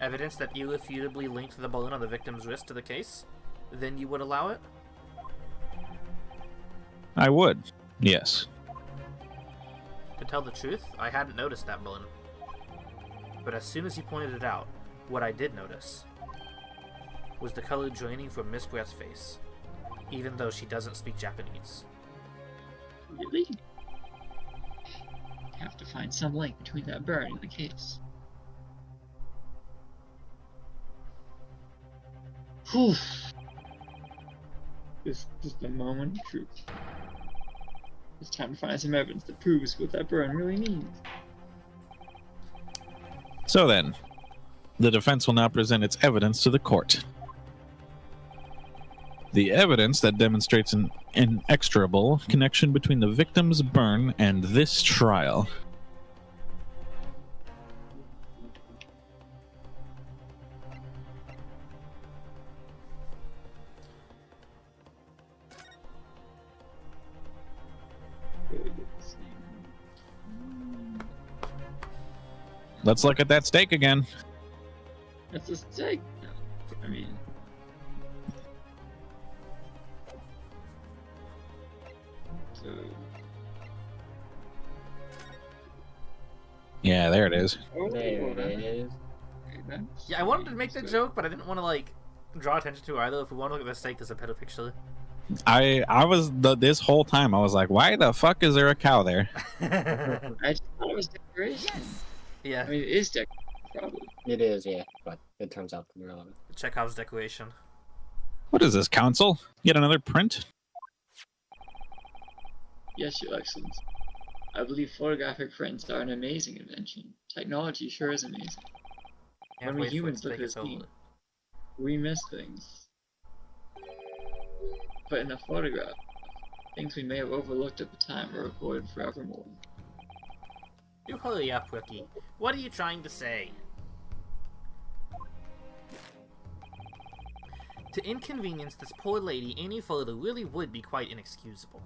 Evidence that irrefutably linked the balloon on the victim's wrist to the case? Then you would allow it? I would. Yes. To tell the truth, I hadn't noticed that balloon. But as soon as you pointed it out, what I did notice was the color draining from Miss Brett's face, even though she doesn't speak Japanese. Really? Have to find some link between that burn and the case. Whew. This is the moment of truth. It's time to find some evidence that proves what that burn really means. So then, the defense will now present its evidence to the court. The evidence that demonstrates an inexorable connection between the victim's burn and this trial. Let's look at that steak again. That's a steak. I mean, so Yeah, there it is. There it is. Yeah, I wanted to make that joke, but I didn't want to, like, draw attention to it either. If we want to look at the steak, there's a better picture. I was this whole time I was like, why the fuck is there a cow there? I just thought it was decoration. Yeah, I mean, it is decoration, probably. It is, yeah, but it turns out to be relevant. Chekhov's decoration. What is this, council? Yet another print? Yes, Your Excellency. I believe photographic prints are an amazing invention. Technology sure is amazing. Can't When we wait for humans it to look take at us this game, over. we miss things. But in a photograph, things we may have overlooked at the time are recorded forevermore. You hurry up, Rookie. What are you trying to say? To inconvenience this poor lady any further really would be quite inexcusable.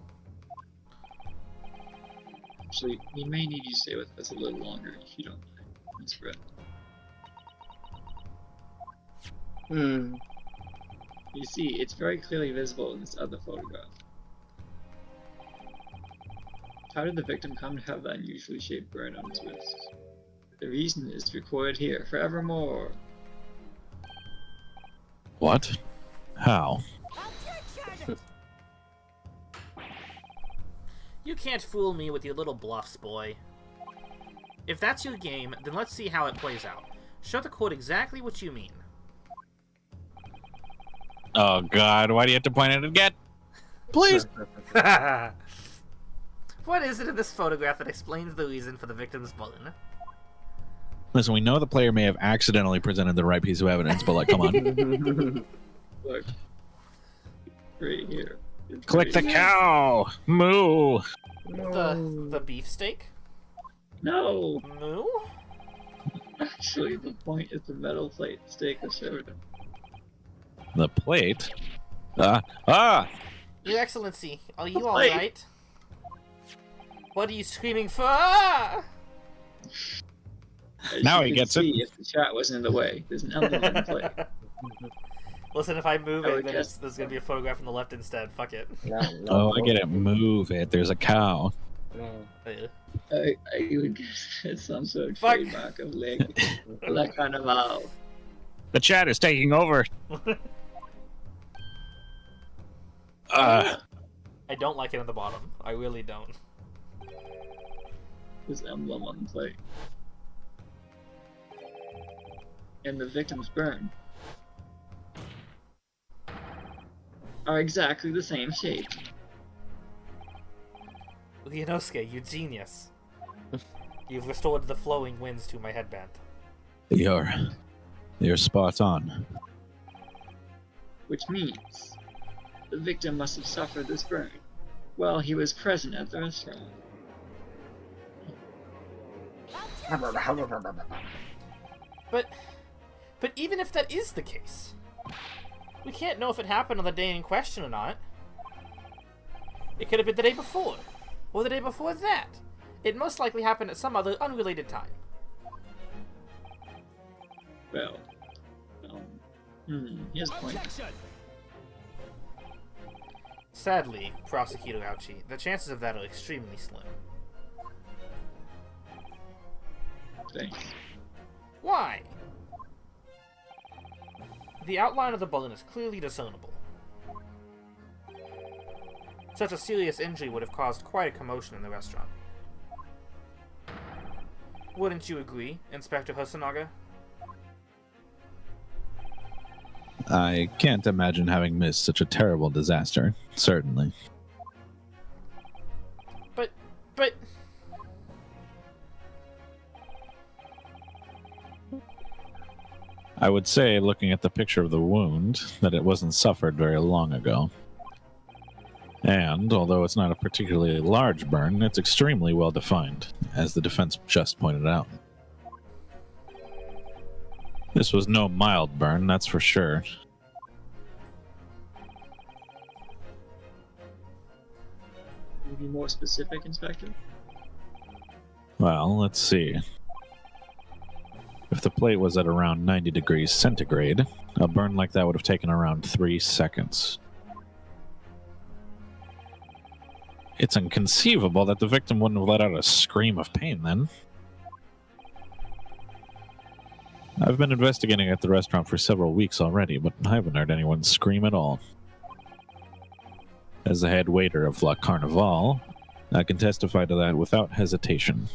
Actually, we may need you to stay with us a little longer if you don't mind, Miss Brett. You see, it's very clearly visible in this other photograph. How did the victim come to have that unusually shaped burn on his wrist? The reason is recorded here forevermore. What? How? You can't fool me with your little bluffs, boy. If that's your game, then let's see how it plays out. Show the court exactly what you mean. Oh god, why do you have to point at it again? Please! What is it in this photograph that explains the reason for the victim's bullet? Listen, we know the player may have accidentally presented the right piece of evidence, but like, come on. Look. Right here. It's Click the right here. cow! Moo! The beefsteak? No! Moo? Actually, the point is the metal plate steak was served. The plate? Ah! Your Excellency, are you Wait. alright? What are you screaming for? Ah! As Now you he can gets it. see, if the chat wasn't in the way, there's an emblem on the plate. Listen, if I move I it, would then guess- there's gonna be a photograph on the left instead. Fuck it. No, Oh, I get it. Move it. There's a cow. No. Ugh. I would guess it's some sort of Fuck. trademark of leg. That kind of owl. The chat is taking over. I don't like it at the bottom. I really don't. This emblem on the plate. And the victim's burn are exactly the same shape. Lianosuke, you genius. You've restored the flowing winds to my headband. You're spot on. Which means the victim must have suffered this burn while he was present at the restaurant. But even if that is the case, we can't know if it happened on the day in question or not. It could have been the day before, or the day before that. It most likely happened at some other unrelated time. Well, here's the point. Sadly, Prosecutor Ouchie, the chances of that are extremely slim. Thanks. Why? The outline of the bullet is clearly discernible. Such a serious injury would have caused quite a commotion in the restaurant. Wouldn't you agree, Inspector Hosonaga? I can't imagine having missed such a terrible disaster. Certainly. But... I would say, looking at the picture of the wound, that it wasn't suffered very long ago. And, although it's not a particularly large burn, it's extremely well defined, as the defense just pointed out. This was no mild burn, that's for sure. Can you be more specific, Inspector? Well, let's see. If the plate was at around 90 degrees centigrade, a burn like that would have taken around 3 seconds. It's inconceivable that the victim wouldn't have let out a scream of pain then. I've been investigating at the restaurant for several weeks already, but I haven't heard anyone scream at all. As the head waiter of La Carnival, I can testify to that without hesitation.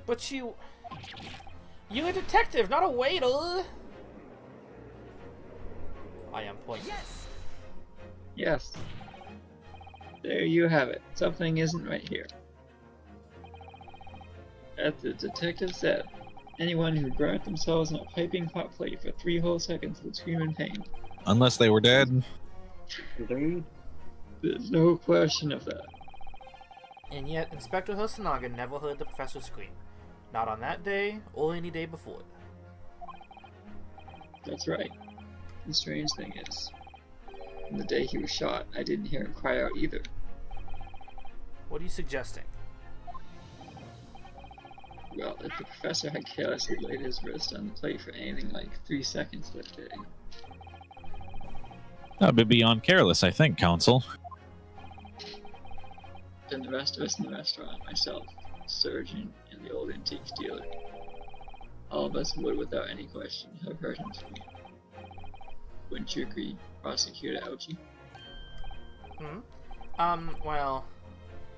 But you're a detective, not a waiter! I am pointless. Yes. There you have it. Something isn't right here. As the detective said, anyone who burnt themselves in a piping hot plate for 3 whole seconds would scream in pain. Unless they were dead. Indeed. There's no question of that. And yet, Inspector Hosonaga never heard the professor scream. Not on that day, or any day before. That's right. The strange thing is, on the day he was shot, I didn't hear him cry out either. What are you suggesting? Well, if the professor had carelessly laid his wrist on the plate for anything like 3 seconds that day, That would be beyond careless, I think, Counsel. then the rest of us in the restaurant, myself, the surgeon, and the old antiques dealer, all of us would, without any question, have heard him scream. Wouldn't you agree, Prosecutor Ouchie? Well...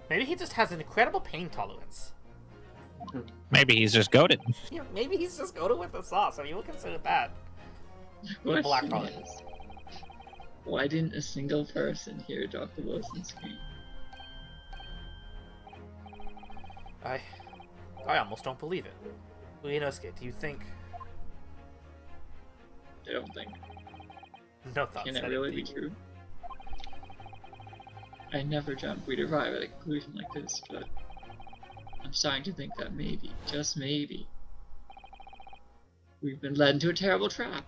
Maybe he just has an incredible pain tolerance. Maybe he's just goaded. Yeah, maybe he's just goaded with the sauce. I mean, we'll consider that. The black question collar. is, why didn't a single person hear Dr. Wilson scream? I almost don't believe it. Lianosuke, do you think... I don't think. No thoughts. Can it said really be indeed. true? I never dreamt we'd arrive at a conclusion like this, but I'm starting to think that maybe, just maybe, we've been led into a terrible trap.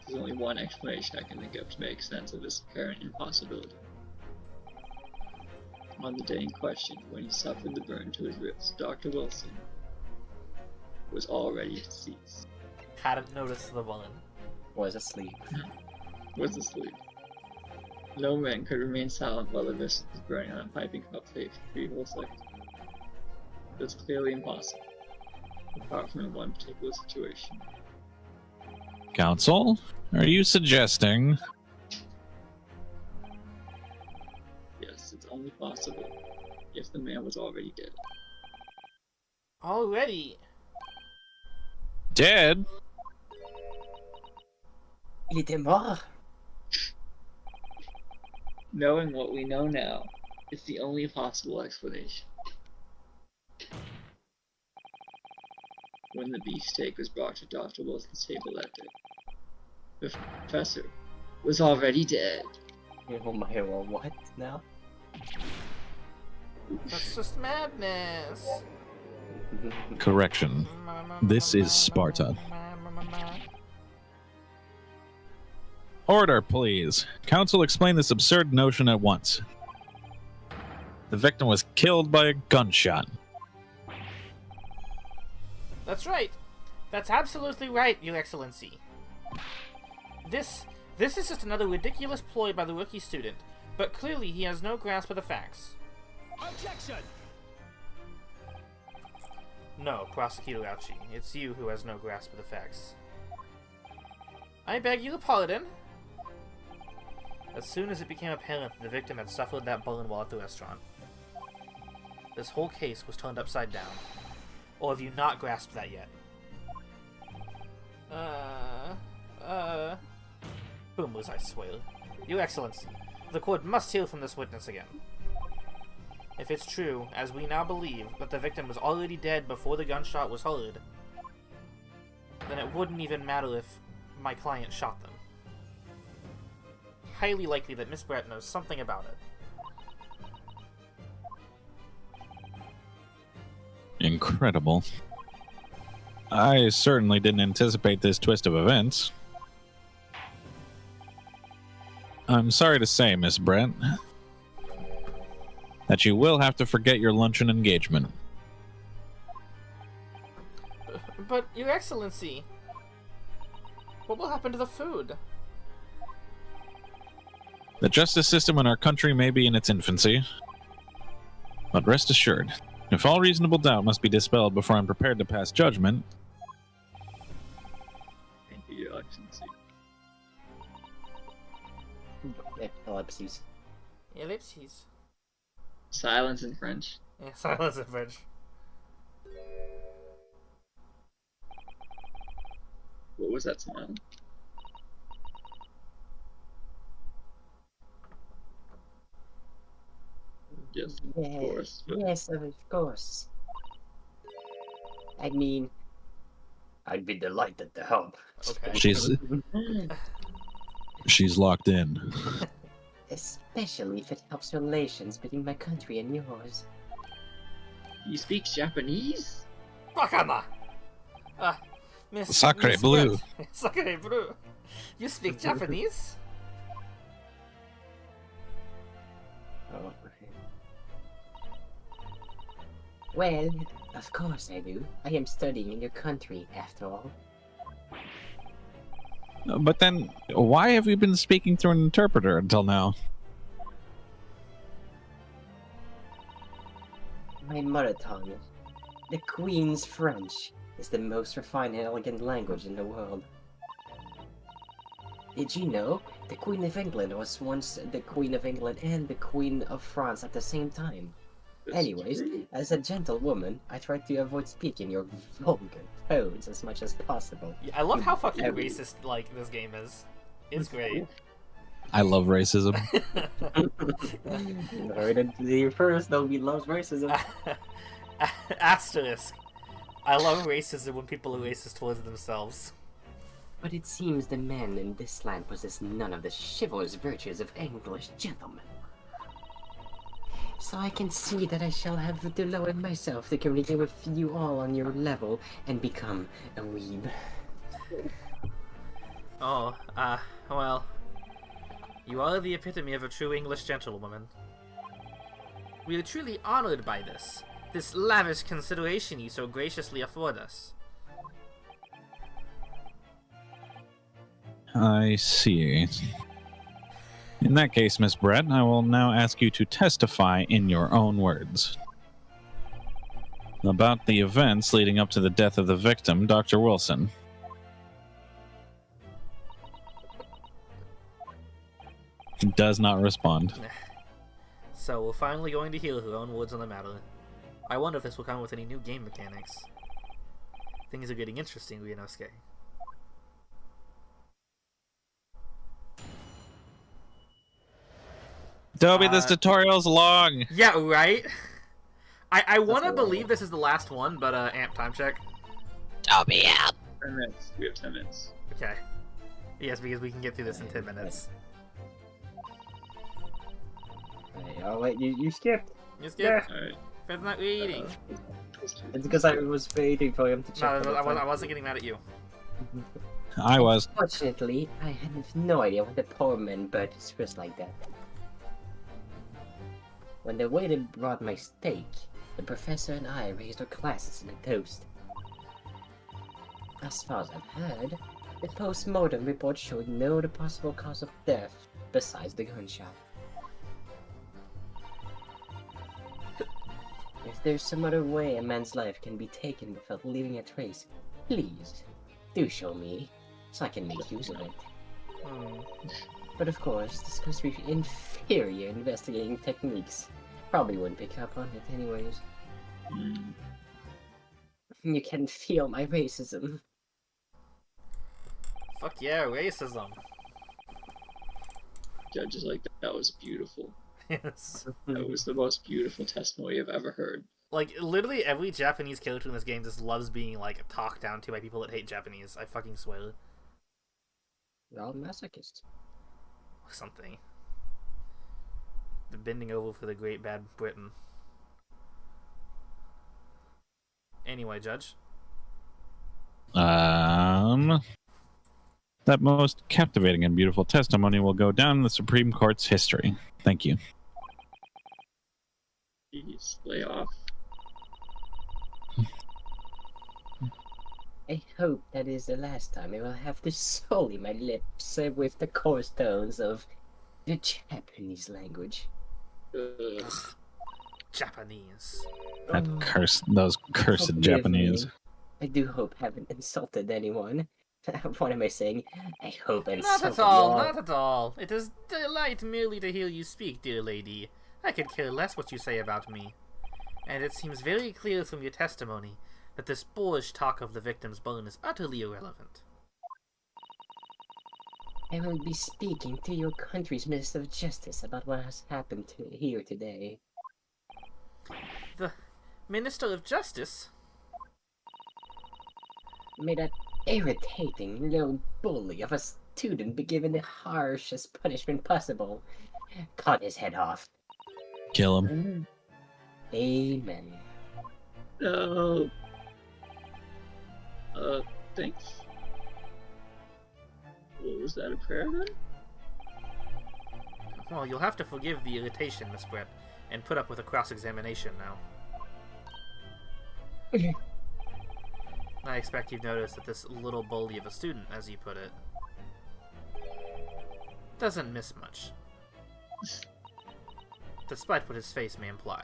There's only one explanation I can think of to make sense of this apparent impossibility. On the day in question, when he suffered the burn to his ribs, Dr. Wilson was already deceased. Hadn't noticed the one. Was asleep. Was asleep. No man could remain silent while the vessel was burning on a piping hot plate for 3 whole seconds. That's clearly impossible, apart from in one particular situation. Counsel, are you suggesting? Yes, it's only possible if the man was already dead. Already? Dead? Il était mort. Knowing what we know now, it's the only possible explanation. When the beefsteak was brought to Dr. Wilson's table that day, the professor was already dead. Oh my, well, what now? That's just madness. Correction. This is Sparta. Order, please. Counsel, explain this absurd notion at once. The victim was killed by a gunshot. That's right. That's absolutely right, Your Excellency. This is just another ridiculous ploy by the rookie student, but clearly he has no grasp of the facts. Objection! No, Prosecutor Ouchie, it's you who has no grasp of the facts. I beg your pardon? As soon as it became apparent that the victim had suffered that burn while at the restaurant, this whole case was turned upside down. Or have you not grasped that yet? Boomers, I swear. Your Excellency, the court must hear from this witness again. If it's true, as we now believe, that the victim was already dead before the gunshot was heard, then it wouldn't even matter if my client shot them. Highly likely that Miss Brett knows something about it. Incredible. I certainly didn't anticipate this twist of events. I'm sorry to say, Miss Brent, that you will have to forget your luncheon engagement. But, Your Excellency, what will happen to the food? The justice system in our country may be in its infancy, but rest assured, if all reasonable doubt must be dispelled before I'm prepared to pass judgment... Thank you, Your Excellency. Ellipses. Ellipses. Silence in French. Yeah, silence in French. What was that smile? Yes, of course. But Yes, of course. I mean, I'd be delighted to help. Okay. She's locked in. Especially if it helps relations between my country and yours. you speak Japanese? Bakana! Miss... Sacre Miss bleu. Brett. Sacre bleu. You speak Japanese? Oh. Well, of course I do. I am studying in your country, after all. But then, why have you been speaking through an interpreter until now? My mother tongue, the Queen's French, is the most refined and elegant language in the world. Did you know the Queen of England was once the Queen of England and the Queen of France at the same time? This is Anyways, true. as a gentlewoman, I try to avoid speaking your vulgar tones as much as possible. Yeah, I love how fucking Every- racist, like, this game is. It's great. I love racism. You heard it here first, nobody loves racism. Asterisk. I love racism when people are racist towards themselves. But it seems the men in this land possess none of the chivalrous virtues of English gentlemen. So I can see that I shall have to lower myself to communicate with you all on your level and become a weeb. Oh, well, you are the epitome of a true English gentlewoman. We are truly honored by this lavish consideration you so graciously afford us. I see. In that case, Miss Brett, I will now ask you to testify in your own words. About the events leading up to the death of the victim, Dr. Wilson. Does not respond. So we're finally going to hear her own words on the matter. I wonder if this will come with any new game mechanics. Things are getting interesting, Ryunosuke. Dobby, this tutorial's long. Yeah, right? I want to a lot. believe this is the last one, but amp time check. Dobby out. 10 minutes. We have 10 minutes. Okay. Yes, because we can get through this in 10 minutes. Hey, oh wait, you skipped. You skipped. Alright. Fred's not reading. It's because I was waiting for him to check. No, I wasn't getting mad at you. I was. Fortunately, I had no idea what the poor man birds was like that. When the waiter brought my steak, the professor and I raised our glasses in a toast. As far as I've heard, the post-mortem report showed no other possible cause of death besides the gunshot. If there's some other way a man's life can be taken without leaving a trace, please, do show me, so I can make use of it. But of course, this comes with inferior investigating techniques. Probably wouldn't pick up on it anyways. You can feel my racism. Fuck yeah, racism. Judge is like, that was beautiful. Yes. That was the most beautiful testimony I've ever heard. Like, literally every Japanese character in this game just loves being, like, talked down to by people that hate Japanese. I fucking swear. They're all masochists. Or something. They're bending over for the great bad Britain. Anyway, Judge. That most captivating and beautiful testimony will go down in the Supreme Court's history. Thank you. Jeez, lay off. I hope that is the last time I will have to sully my lips with the coarse tones of the Japanese language. Ugh. Japanese. Those cursed Forgive Japanese. me. I do hope I haven't insulted anyone. What am I saying? I hope I Not insulted at all, you all. not at all. It is delight merely to hear you speak, dear lady. I could care less what you say about me. And it seems very clear from your testimony that this boorish talk of the victim's burn is utterly irrelevant. I will be speaking to your country's Minister of Justice about what has happened here today. The Minister of Justice? May that irritating little bully of a student be given the harshest punishment possible. Cut his head off. Kill him. Amen. No. Thanks. What was that, a prayer then? Well, you'll have to forgive the irritation, Miss Brett, and put up with a cross-examination now. I expect you've noticed that this little bully of a student, as you put it, doesn't miss much. Despite what his face may imply.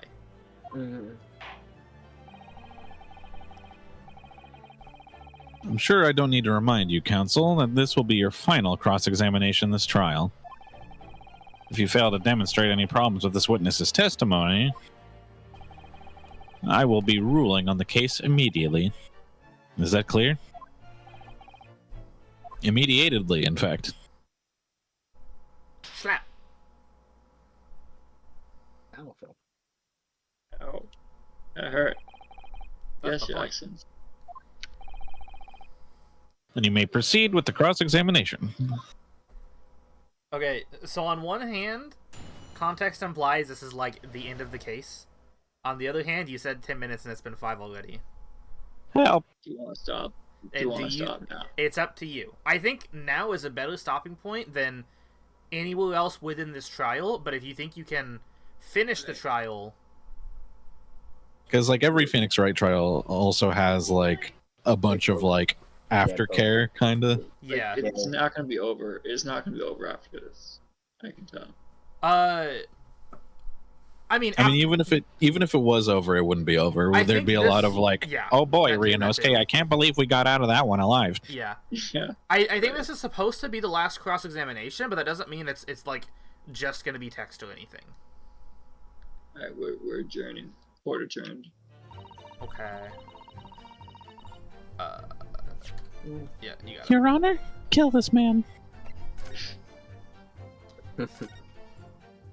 I'm sure I don't need to remind you, counsel, that this will be your final cross-examination this trial. If you fail to demonstrate any problems with this witness's testimony, I will be ruling on the case immediately. Is that clear? Immediately, in fact. Slap! Powerful. Ow. That hurt. That's Yes, the point. Jackson. And you may proceed with the cross-examination. Okay, so on one hand, context implies this is like the end of the case. On the other hand, you said 10 minutes and it's been 5 already. Help. Do you want to stop? Do And you want to stop now? It's up to you. I think now is a better stopping point than anywhere else within this trial, but if you think you can finish the trial... Because, like, every Phoenix Wright trial also has, like, a bunch of, like, aftercare, kind of. Yeah. It's not going to be over. It's not going to be over after this. I can tell. I mean, even if it was over, it wouldn't be over. I There'd think be a this- lot of, like, yeah, oh boy, that's it. Ryunosuke, I can't believe we got out of that one alive. Yeah. Yeah. I think this is supposed to be the last cross-examination, but that doesn't mean it's like, just going to be text or anything. Alright, we're adjourning. Court adjourned. Okay. Yeah, you got it. Your Honor, kill this man.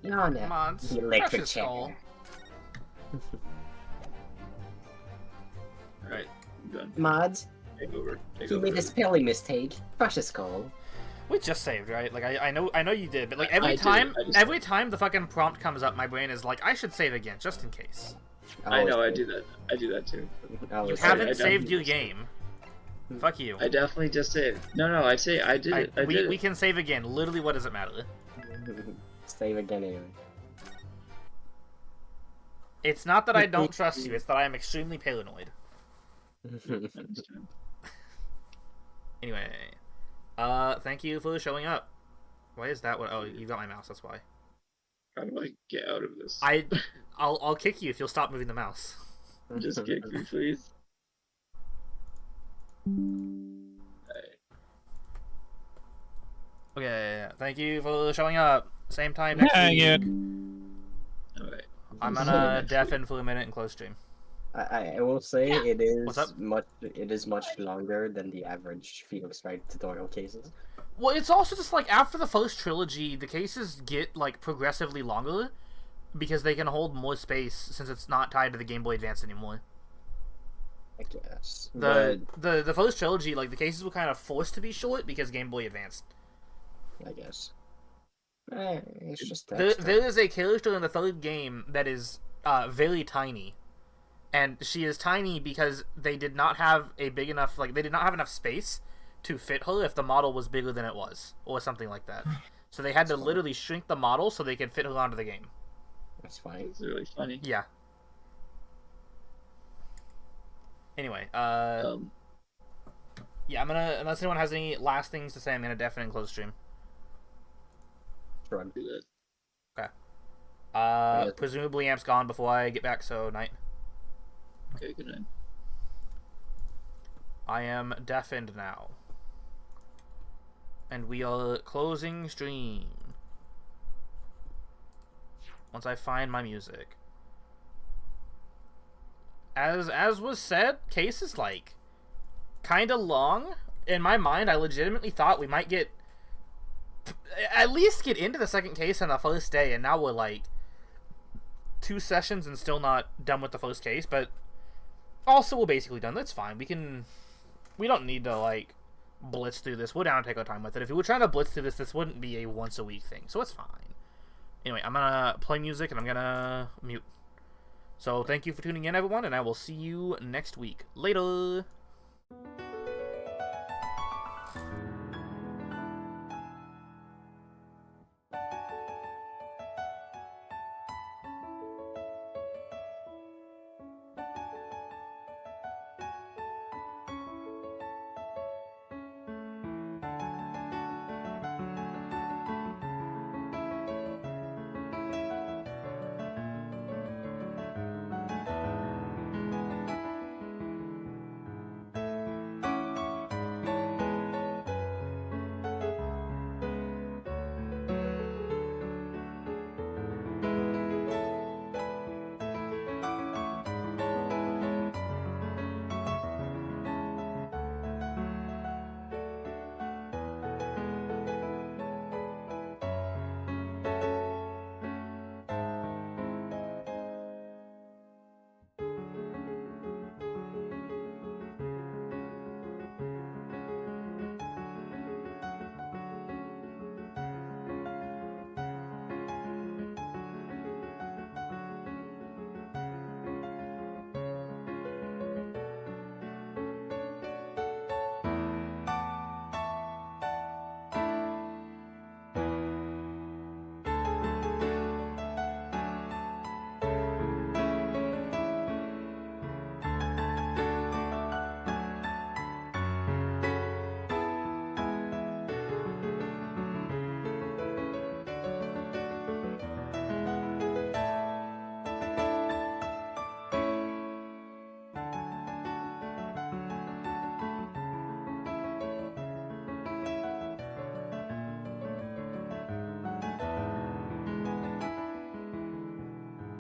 No, no. Come on, The electric precious chair. skull. Alright, I'm done. Mods, Take over. Take he over. made a spelling mistake. Precious call. We just saved, right? Like, I know you did, but like every I did. time, I just- every time the fucking prompt comes up, my brain is like, I should save again, just in case. I know, I do that. I do that too. You sorry, haven't I saved don't- your game. Fuck you. I definitely just saved. No, I say I did it. I did we it. can save again. Literally, what does it matter? Save again anyway. It's not that I don't trust you, it's that I am extremely paranoid. Anyway, thank you for showing up. Why is that what? Oh, you got my mouse, that's why. How do I get out of this? I'll kick you if you'll stop moving the mouse. Just kick me, please. Alright. Okay, thank you for showing up. Same time next Yeah, week. yeah. Alright. I'm gonna deafen for a minute and close stream. I will say it What's up? is much longer than the average Phoenix Wright tutorial cases. Well, it's also just like after the first trilogy, the cases get like progressively longer because they can hold more space since it's not tied to the Game Boy Advance anymore. I guess. The first trilogy, like the cases were kind of forced to be short because Game Boy Advanced. I guess. It's just There is a character in the third game that is very tiny, and she is tiny because they did not have a big enough they did not have enough space to fit her if the model was bigger than it was or something like that. So they had to literally shrink the model so they could fit her onto the game. That's fine. It's really funny. Yeah. Anyway, Um, yeah, I'm gonna, unless anyone has any last things to say, I'm gonna deafen and close stream. Shrug. do that. Presumably Amp's gone before I get back, so night. Okay, good night. I am deafened now. And we are closing stream. Once I find my music. As was said, case is like kinda long. In my mind, I legitimately thought we might at least get into the second case on the first day, and now we're like 2 sessions and still not done with the first case, but also we're basically done. That's fine. We don't need to like blitz through this. We're down to take our time with it. If we were trying to blitz through this wouldn't be a once a week thing, so it's fine. Anyway, I'm gonna play music and I'm gonna mute. So thank you for tuning in, everyone, and I will see you next week. Later!